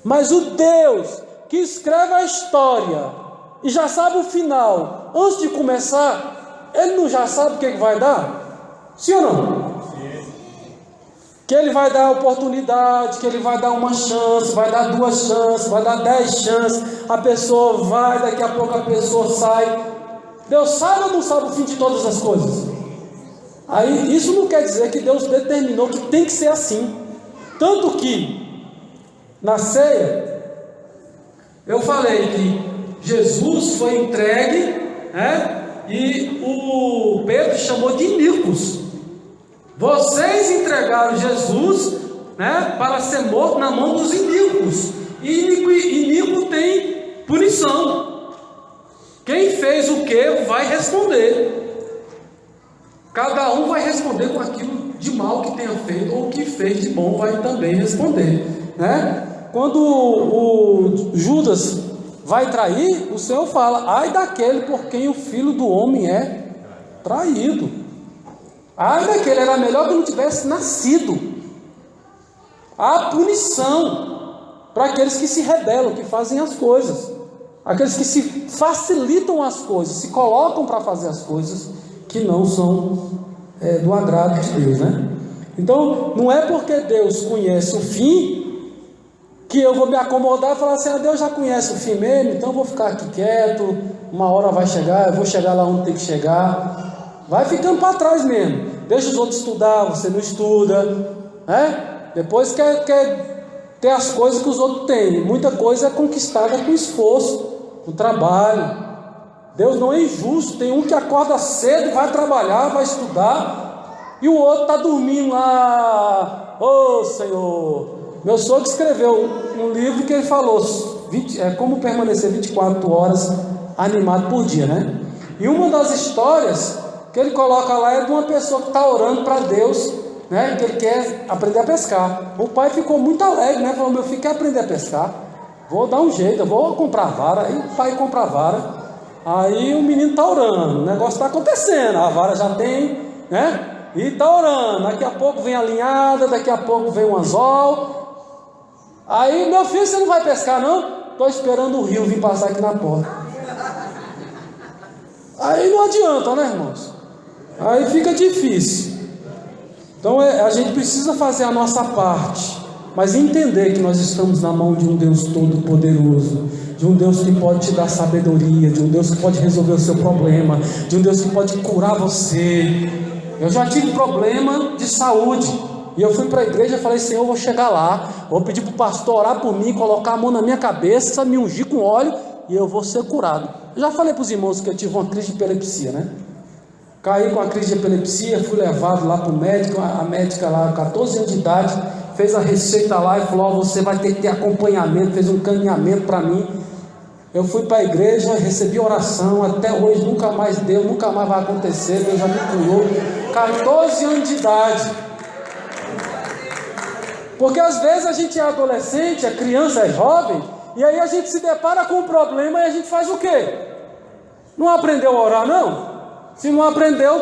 Mas o Deus que escreve a história e já sabe o final, antes de começar, Ele não já sabe o que vai dar? Sim ou não? Sim. Que Ele vai dar oportunidade, que Ele vai dar uma chance, vai dar 2 chances, vai dar 10 chances, a pessoa vai, daqui a pouco a pessoa sai. Deus sabe ou não sabe o fim de todas as coisas? Aí, isso não quer dizer que Deus determinou que tem que ser assim. Tanto que, na ceia, eu falei que Jesus foi entregue, e o Pedro chamou de iníquos. Vocês entregaram Jesus, para ser morto na mão dos iníquos. E iníquo tem punição. Quem fez o que vai responder. Cada um vai responder com aquilo de mal que tenha feito, ou o que fez de bom vai também responder, Quando o Judas vai trair, o Senhor fala: ai daquele por quem o Filho do Homem é traído. Ai daquele, era melhor que não tivesse nascido. Há punição para aqueles que se rebelam, que fazem as coisas, aqueles que se facilitam as coisas, se colocam para fazer as coisas que não são do agrado de Deus, Então, não é porque Deus conhece o fim que eu vou me acomodar e falar assim: Deus já conhece o fim mesmo, então eu vou ficar aqui quieto, uma hora vai chegar, eu vou chegar lá onde tem que chegar. Vai ficando para trás mesmo, deixa os outros estudar, você não estuda, Depois quer ter as coisas que os outros têm. Muita coisa é conquistada com esforço, com trabalho. Deus não é injusto, tem um que acorda cedo, vai trabalhar, vai estudar, e o outro está dormindo lá. Ô Senhor! Meu sogro escreveu um livro que ele falou como permanecer 24 horas animado por dia, E uma das histórias que ele coloca lá é de uma pessoa que está orando para Deus, que ele quer aprender a pescar. O pai ficou muito alegre, Falou: meu filho quer aprender a pescar, vou dar um jeito, eu vou comprar vara. Aí o pai compra a vara, aí o menino está orando, o negócio está acontecendo, a vara já tem, E está orando, daqui a pouco vem a linhada, daqui a pouco vem um anzol. Aí: meu filho, você não vai pescar não? Estou esperando o rio vir passar aqui na porta. Aí não adianta, irmãos? Aí fica difícil. Então a gente precisa fazer a nossa parte, mas entender que nós estamos na mão de um Deus todo-poderoso, de um Deus que pode te dar sabedoria, de um Deus que pode resolver o seu problema, de um Deus que pode curar você. Eu já tive problema de saúde, e eu fui para a igreja e falei: Senhor, eu vou chegar lá, vou pedir para o pastor orar por mim, colocar a mão na minha cabeça, me ungir com óleo, e eu vou ser curado. Eu já falei para os irmãos que eu tive uma crise de epilepsia, né? Caí com a crise de epilepsia, fui levado lá para o médico, a médica lá, 14 anos de idade, fez a receita lá e falou: você vai ter que ter acompanhamento, fez um caminhamento para mim. Eu fui para a igreja, recebi oração, até hoje nunca mais deu, nunca mais vai acontecer, Deus já me curou, 14 anos de idade. Porque às vezes a gente é adolescente, é criança, é jovem, e aí a gente se depara com um problema e a gente faz o quê? Não aprendeu a orar, não? Se não aprendeu,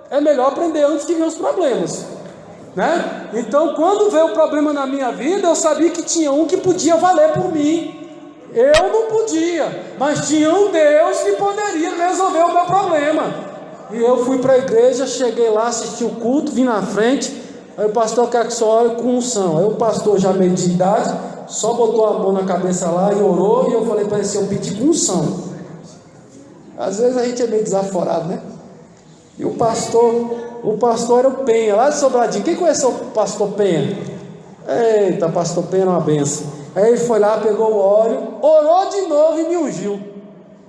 é melhor aprender antes que venham os problemas, né? Então, quando veio o problema na minha vida, eu sabia que tinha um que podia valer por mim. Eu não podia, mas tinha um Deus que poderia resolver o meu problema. E eu fui para a igreja, cheguei lá, assisti o culto, vim na frente. Aí o pastor quer que só ore com unção. Aí o pastor, já meio de idade, só botou a mão na cabeça lá e orou. E eu falei para ele assim: eu pedi com unção. Às vezes a gente é meio desaforado, né? E o pastor era o Penha, lá de Sobradinho. Quem conhece o pastor Penha? Eita, pastor Penha era uma benção. Aí ele foi lá, pegou o óleo, orou de novo e me ungiu.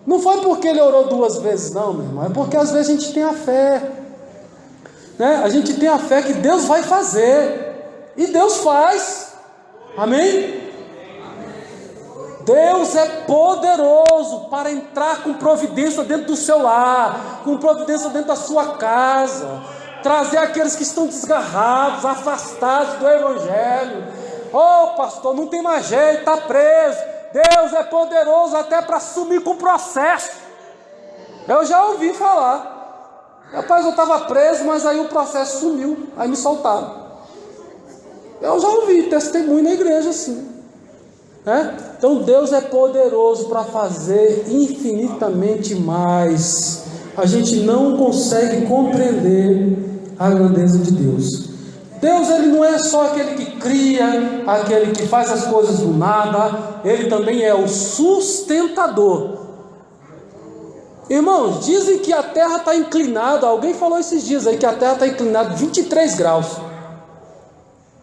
Não foi porque ele orou 2 vezes, não, meu irmão. É porque às vezes a gente tem a fé, né? A gente tem a fé que Deus vai fazer, e Deus faz. Amém? Deus é poderoso para entrar com providência dentro do seu lar, com providência dentro da sua casa, trazer aqueles que estão desgarrados, afastados do Evangelho. Oh, pastor, não tem mais jeito, está preso. Deus é poderoso até para sumir com o processo. Eu já ouvi falar: rapaz, eu estava preso, mas aí o processo sumiu, aí me soltaram. Eu já ouvi testemunho na igreja assim. Então Deus é poderoso para fazer infinitamente mais. A gente não consegue compreender a grandeza de Deus. Deus, ele não é só aquele que cria, aquele que faz as coisas do nada. Ele também é o sustentador. Irmãos, dizem que a terra está inclinada. Alguém falou esses dias aí que a terra está inclinada 23 graus.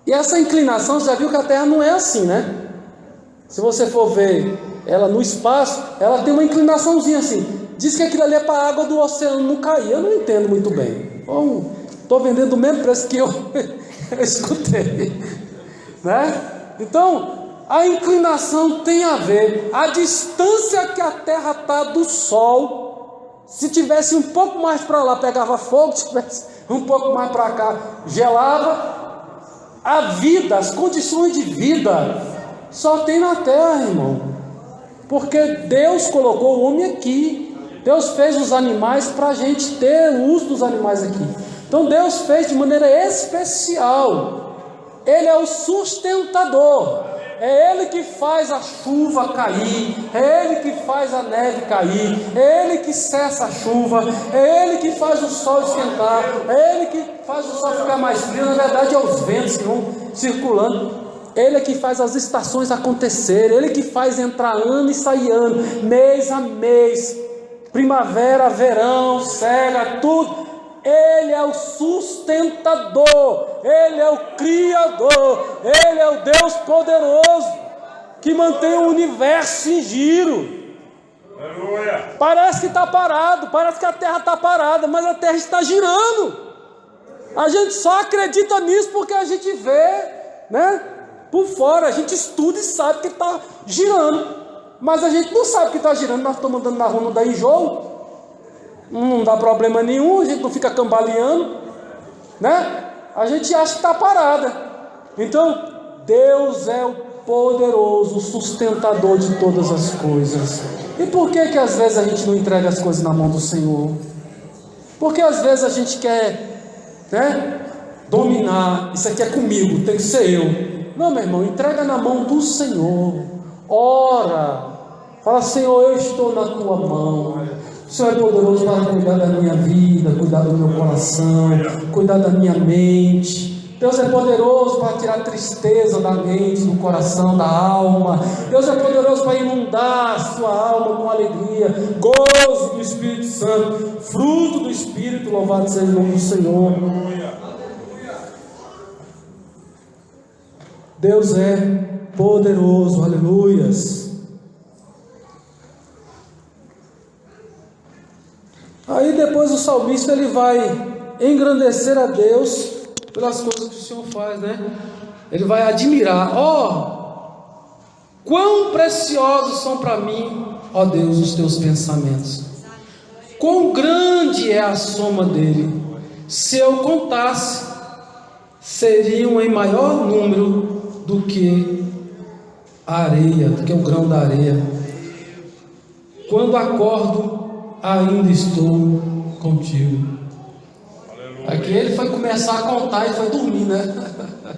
E essa inclinação, você já viu que a terra não é assim, né? Se você for ver ela no espaço, ela tem uma inclinaçãozinha assim. Diz que aquilo ali é para a água do oceano não cair. Eu não entendo muito bem. Estou vendendo o mesmo preço que eu escutei, né? Então, a inclinação tem a ver. A distância que a terra está do sol, se tivesse um pouco mais para lá, pegava fogo. Se tivesse um pouco mais para cá, gelava. A vida, as condições de vida só tem na terra, irmão, porque Deus colocou o homem aqui. Deus fez os animais para a gente ter o uso dos animais aqui. Então Deus fez de maneira especial. Ele é o sustentador. É Ele que faz a chuva cair, é Ele que faz a neve cair, é Ele que cessa a chuva, é Ele que faz o sol esquentar, é Ele que faz o sol ficar mais frio. Na verdade é os ventos que vão circulando. Ele é que faz as estações acontecerem. Ele que faz entrar ano e sair ano, mês a mês, primavera, verão, cega, tudo. Ele é o sustentador, Ele é o Criador, Ele é o Deus poderoso, que mantém o universo em giro. Aleluia. Parece que está parado, parece que a terra está parada, mas a terra está girando. A gente só acredita nisso porque a gente vê, né? Por fora, a gente estuda e sabe que está girando, mas a gente não sabe que está girando. Nós estamos andando na rua, não dá enjoo, não dá problema nenhum, a gente não fica cambaleando, né? A gente acha que está parada. Então, Deus é o poderoso, o sustentador de todas as coisas. E por que às vezes a gente não entrega as coisas na mão do Senhor? Porque às vezes a gente quer, né, dominar. Isso aqui é comigo, tem que ser eu. Não, meu irmão, entrega na mão do Senhor. Ora, fala: Senhor, eu estou na tua mão. O Senhor é poderoso para cuidar da minha vida, cuidar do meu coração, cuidar da minha mente. Deus é poderoso para tirar tristeza da mente, do coração, da alma. Deus é poderoso para inundar a sua alma com alegria, gozo do Espírito Santo, fruto do Espírito. Louvado seja o nome do Senhor. Deus é poderoso, aleluias. Aí depois o salmista ele vai engrandecer a Deus pelas coisas que o Senhor faz, né? Ele vai admirar, quão preciosos são para mim, ó Deus, os teus pensamentos. Quão grande é a soma dele. Se eu contasse, seriam em maior número do que a areia, do que o grão da areia. Quando acordo, ainda estou contigo. Aqui ele foi começar a contar e foi dormir, né?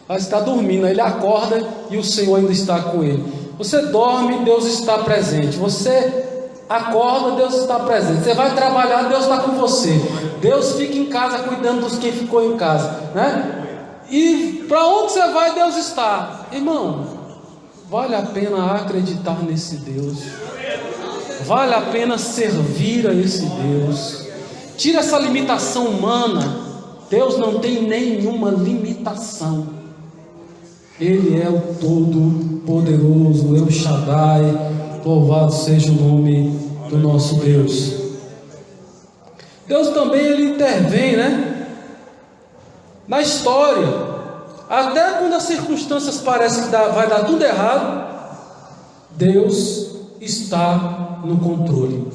Mas está dormindo, ele acorda e o Senhor ainda está com ele. Você dorme, Deus está presente. Você acorda, Deus está presente. Você vai trabalhar, Deus está com você. Deus fica em casa cuidando dos que ficou em casa, né? E para onde você vai, Deus está. Irmão, vale a pena acreditar nesse Deus. Vale a pena servir a esse Deus. Tira essa limitação humana. Deus não tem nenhuma limitação. Ele é o Todo-Poderoso, El Shaddai. Louvado seja o nome do nosso Deus. Deus também ele intervém, né? Na história. Até quando as circunstâncias parecem que vai dar tudo errado, Deus está no controle.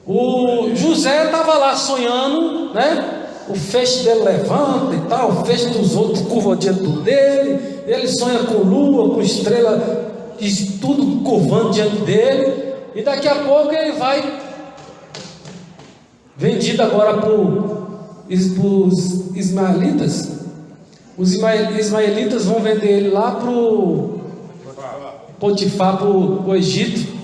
O José estava lá sonhando, né? O feixe dele levanta e tal, o feixe dos outros curva diante dele. Ele sonha com lua, com estrela, e tudo curvando diante dele. E daqui a pouco ele vai vendido agora para os ismaelitas. Os ismaelitas vão vender ele lá para o Potifar, para o Egito.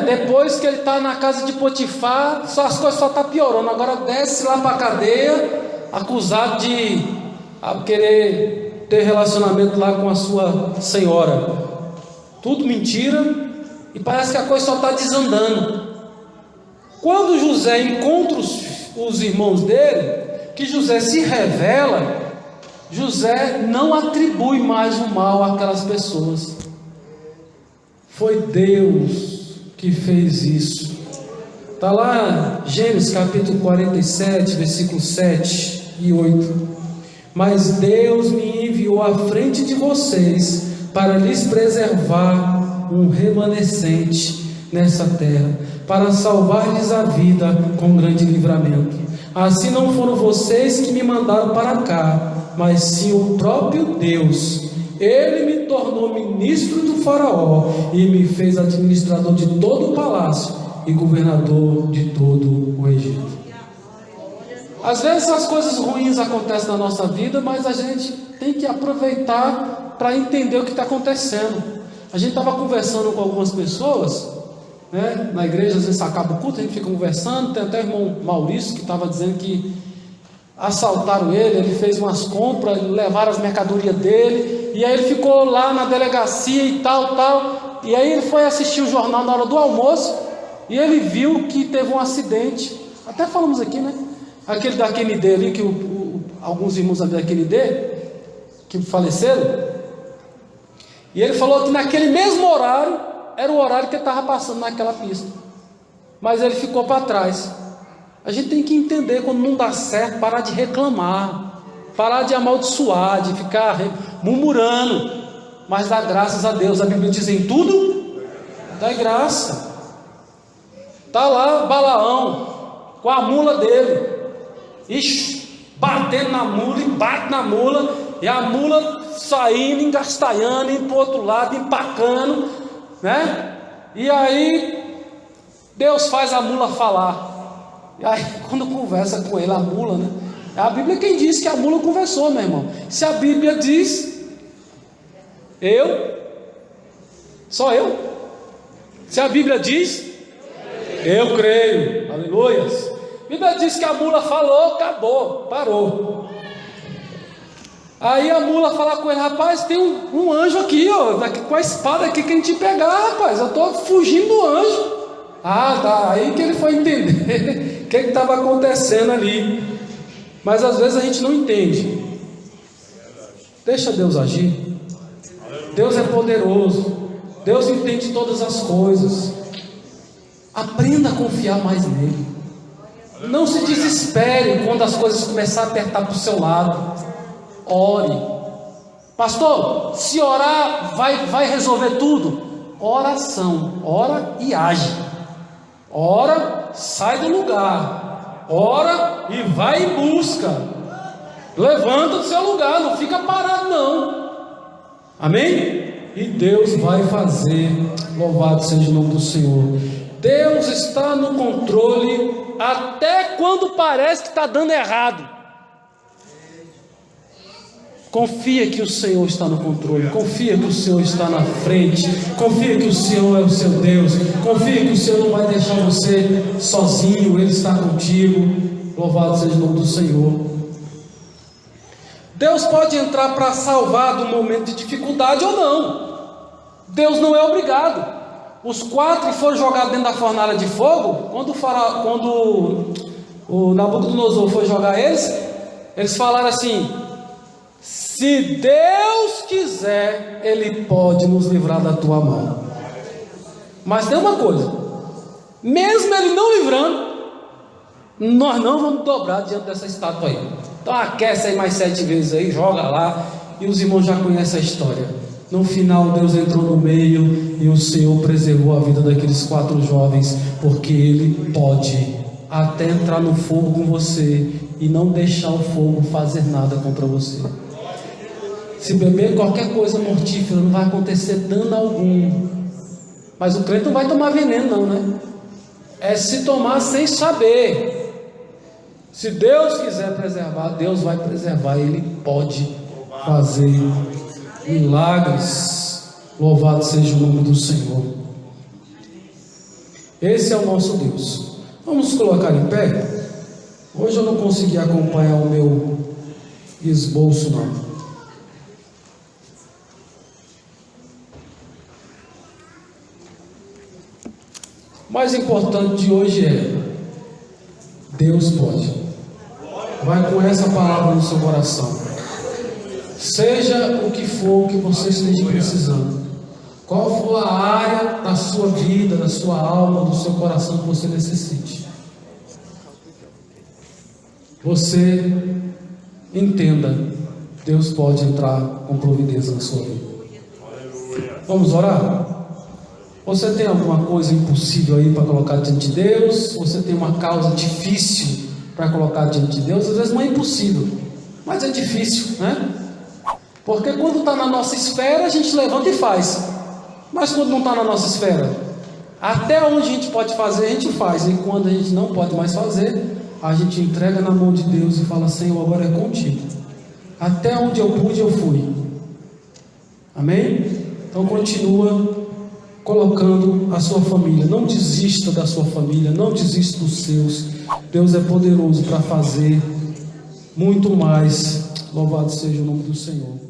Depois que ele está na casa de Potifar, as coisas só estão piorando. Agora desce lá para a cadeia, acusado de querer ter relacionamento lá com a sua senhora. Tudo mentira, e parece que a coisa só está desandando. Quando José encontra os irmãos dele, que José se revela, José não atribui mais o mal àquelas pessoas. Foi Deus que fez isso. Está lá Gênesis capítulo 47, versículos 7 e 8. Mas Deus me enviou à frente de vocês para lhes preservar um remanescente nessa terra, para salvar-lhes a vida com grande livramento. Assim não foram vocês que me mandaram para cá, mas sim o próprio Deus. Ele me tornou ministro do faraó e me fez administrador de todo o palácio e governador de todo o Egito. Às vezes as coisas ruins acontecem na nossa vida, mas a gente tem que aproveitar para entender o que está acontecendo. A gente estava conversando com algumas pessoas, né? Na igreja às vezes acaba o culto, a gente fica conversando. Tem até o irmão Maurício que estava dizendo que assaltaram ele fez umas compras, levaram as mercadorias dele, e aí ele ficou lá na delegacia e tal, e aí ele foi assistir o jornal na hora do almoço, e ele viu que teve um acidente, até falamos aqui, né? Aquele da QND ali, que alguns irmãos da QND, que faleceram, e ele falou que naquele mesmo horário, era o horário que ele estava passando naquela pista, mas ele ficou para trás. A gente tem que entender quando não dá certo, parar de reclamar, parar de amaldiçoar, de ficar murmurando, mas dar graças a Deus. A Bíblia diz: em tudo dá graça. Está lá Balaão com a mula dele, batendo na mula, e bate na mula, e a mula saindo, engastalhando, indo para o outro lado, empacando, né? E aí Deus faz a mula falar. E aí quando conversa com ele, a mula, né? É a Bíblia quem diz que a mula conversou, meu irmão. Se a Bíblia diz, só eu. Se a Bíblia diz, Eu creio. Aleluias. A Bíblia diz que a mula falou, acabou, parou. Aí a mula fala com ele: rapaz, tem um anjo aqui, ó, com a espada aqui que a gente pegar, rapaz, eu estou fugindo do anjo. Ah, tá, aí que ele foi entender o que estava acontecendo ali. Mas às vezes a gente não entende. Deixa Deus agir. Deus é poderoso. Deus entende todas as coisas. Aprenda a confiar mais nele. Não se desespere quando as coisas começarem a apertar para o seu lado. Ore. Pastor, se orar vai resolver tudo? Oração. Ora e age. Ora, sai do lugar. Ora e vai em busca. Levanta do seu lugar, não fica parado não. Amém? E Deus vai fazer. Louvado seja o nome do Senhor. Deus está no controle até quando parece que está dando errado. Confia que o Senhor está no controle. Confia que o Senhor está na frente. Confia que o Senhor é o seu Deus. Confia que o Senhor não vai deixar você sozinho. Ele está contigo. Louvado seja o nome do Senhor. Deus pode entrar para salvar do momento de dificuldade ou não. Deus não é obrigado. Os 4 foram jogados dentro da fornalha de fogo. Quando o Nabucodonosor foi jogar eles falaram assim: se Deus quiser, Ele pode nos livrar da tua mão. Mas tem uma coisa: mesmo Ele não livrando, nós não vamos dobrar diante dessa estátua aí. Então aquece aí mais 7 vezes aí, joga lá. E os irmãos já conhecem a história. No final Deus entrou no meio e o Senhor preservou a vida daqueles 4 jovens, porque Ele pode até entrar no fogo com você e não deixar o fogo fazer nada contra você. Se beber qualquer coisa mortífera, não vai acontecer dano algum. Mas o crente não vai tomar veneno não, né? É se tomar sem saber. Se Deus quiser preservar, Deus vai preservar. Ele pode fazer milagres. Louvado seja o nome do Senhor. Esse é o nosso Deus. Vamos nos colocar em pé. Hoje eu não consegui acompanhar o meu esboço não. O mais importante de hoje é: Deus pode. Vai com essa palavra no seu coração. Seja o que for que você esteja precisando, qual for a área da sua vida, da sua alma, do seu coração que você necessite, você entenda: Deus pode entrar com providência na sua vida. Vamos orar? Você tem alguma coisa impossível aí para colocar diante de Deus? Você tem uma causa difícil para colocar diante de Deus? Às vezes não é impossível, mas é difícil, né? Porque quando está na nossa esfera, a gente levanta e faz. Mas quando não está na nossa esfera, até onde a gente pode fazer, a gente faz. E quando a gente não pode mais fazer, a gente entrega na mão de Deus e fala: Senhor, agora é contigo. Até onde eu pude, eu fui. Amém? Então continua colocando a sua família. Não desista da sua família, não desista dos seus. Deus é poderoso para fazer muito mais. Louvado seja o nome do Senhor.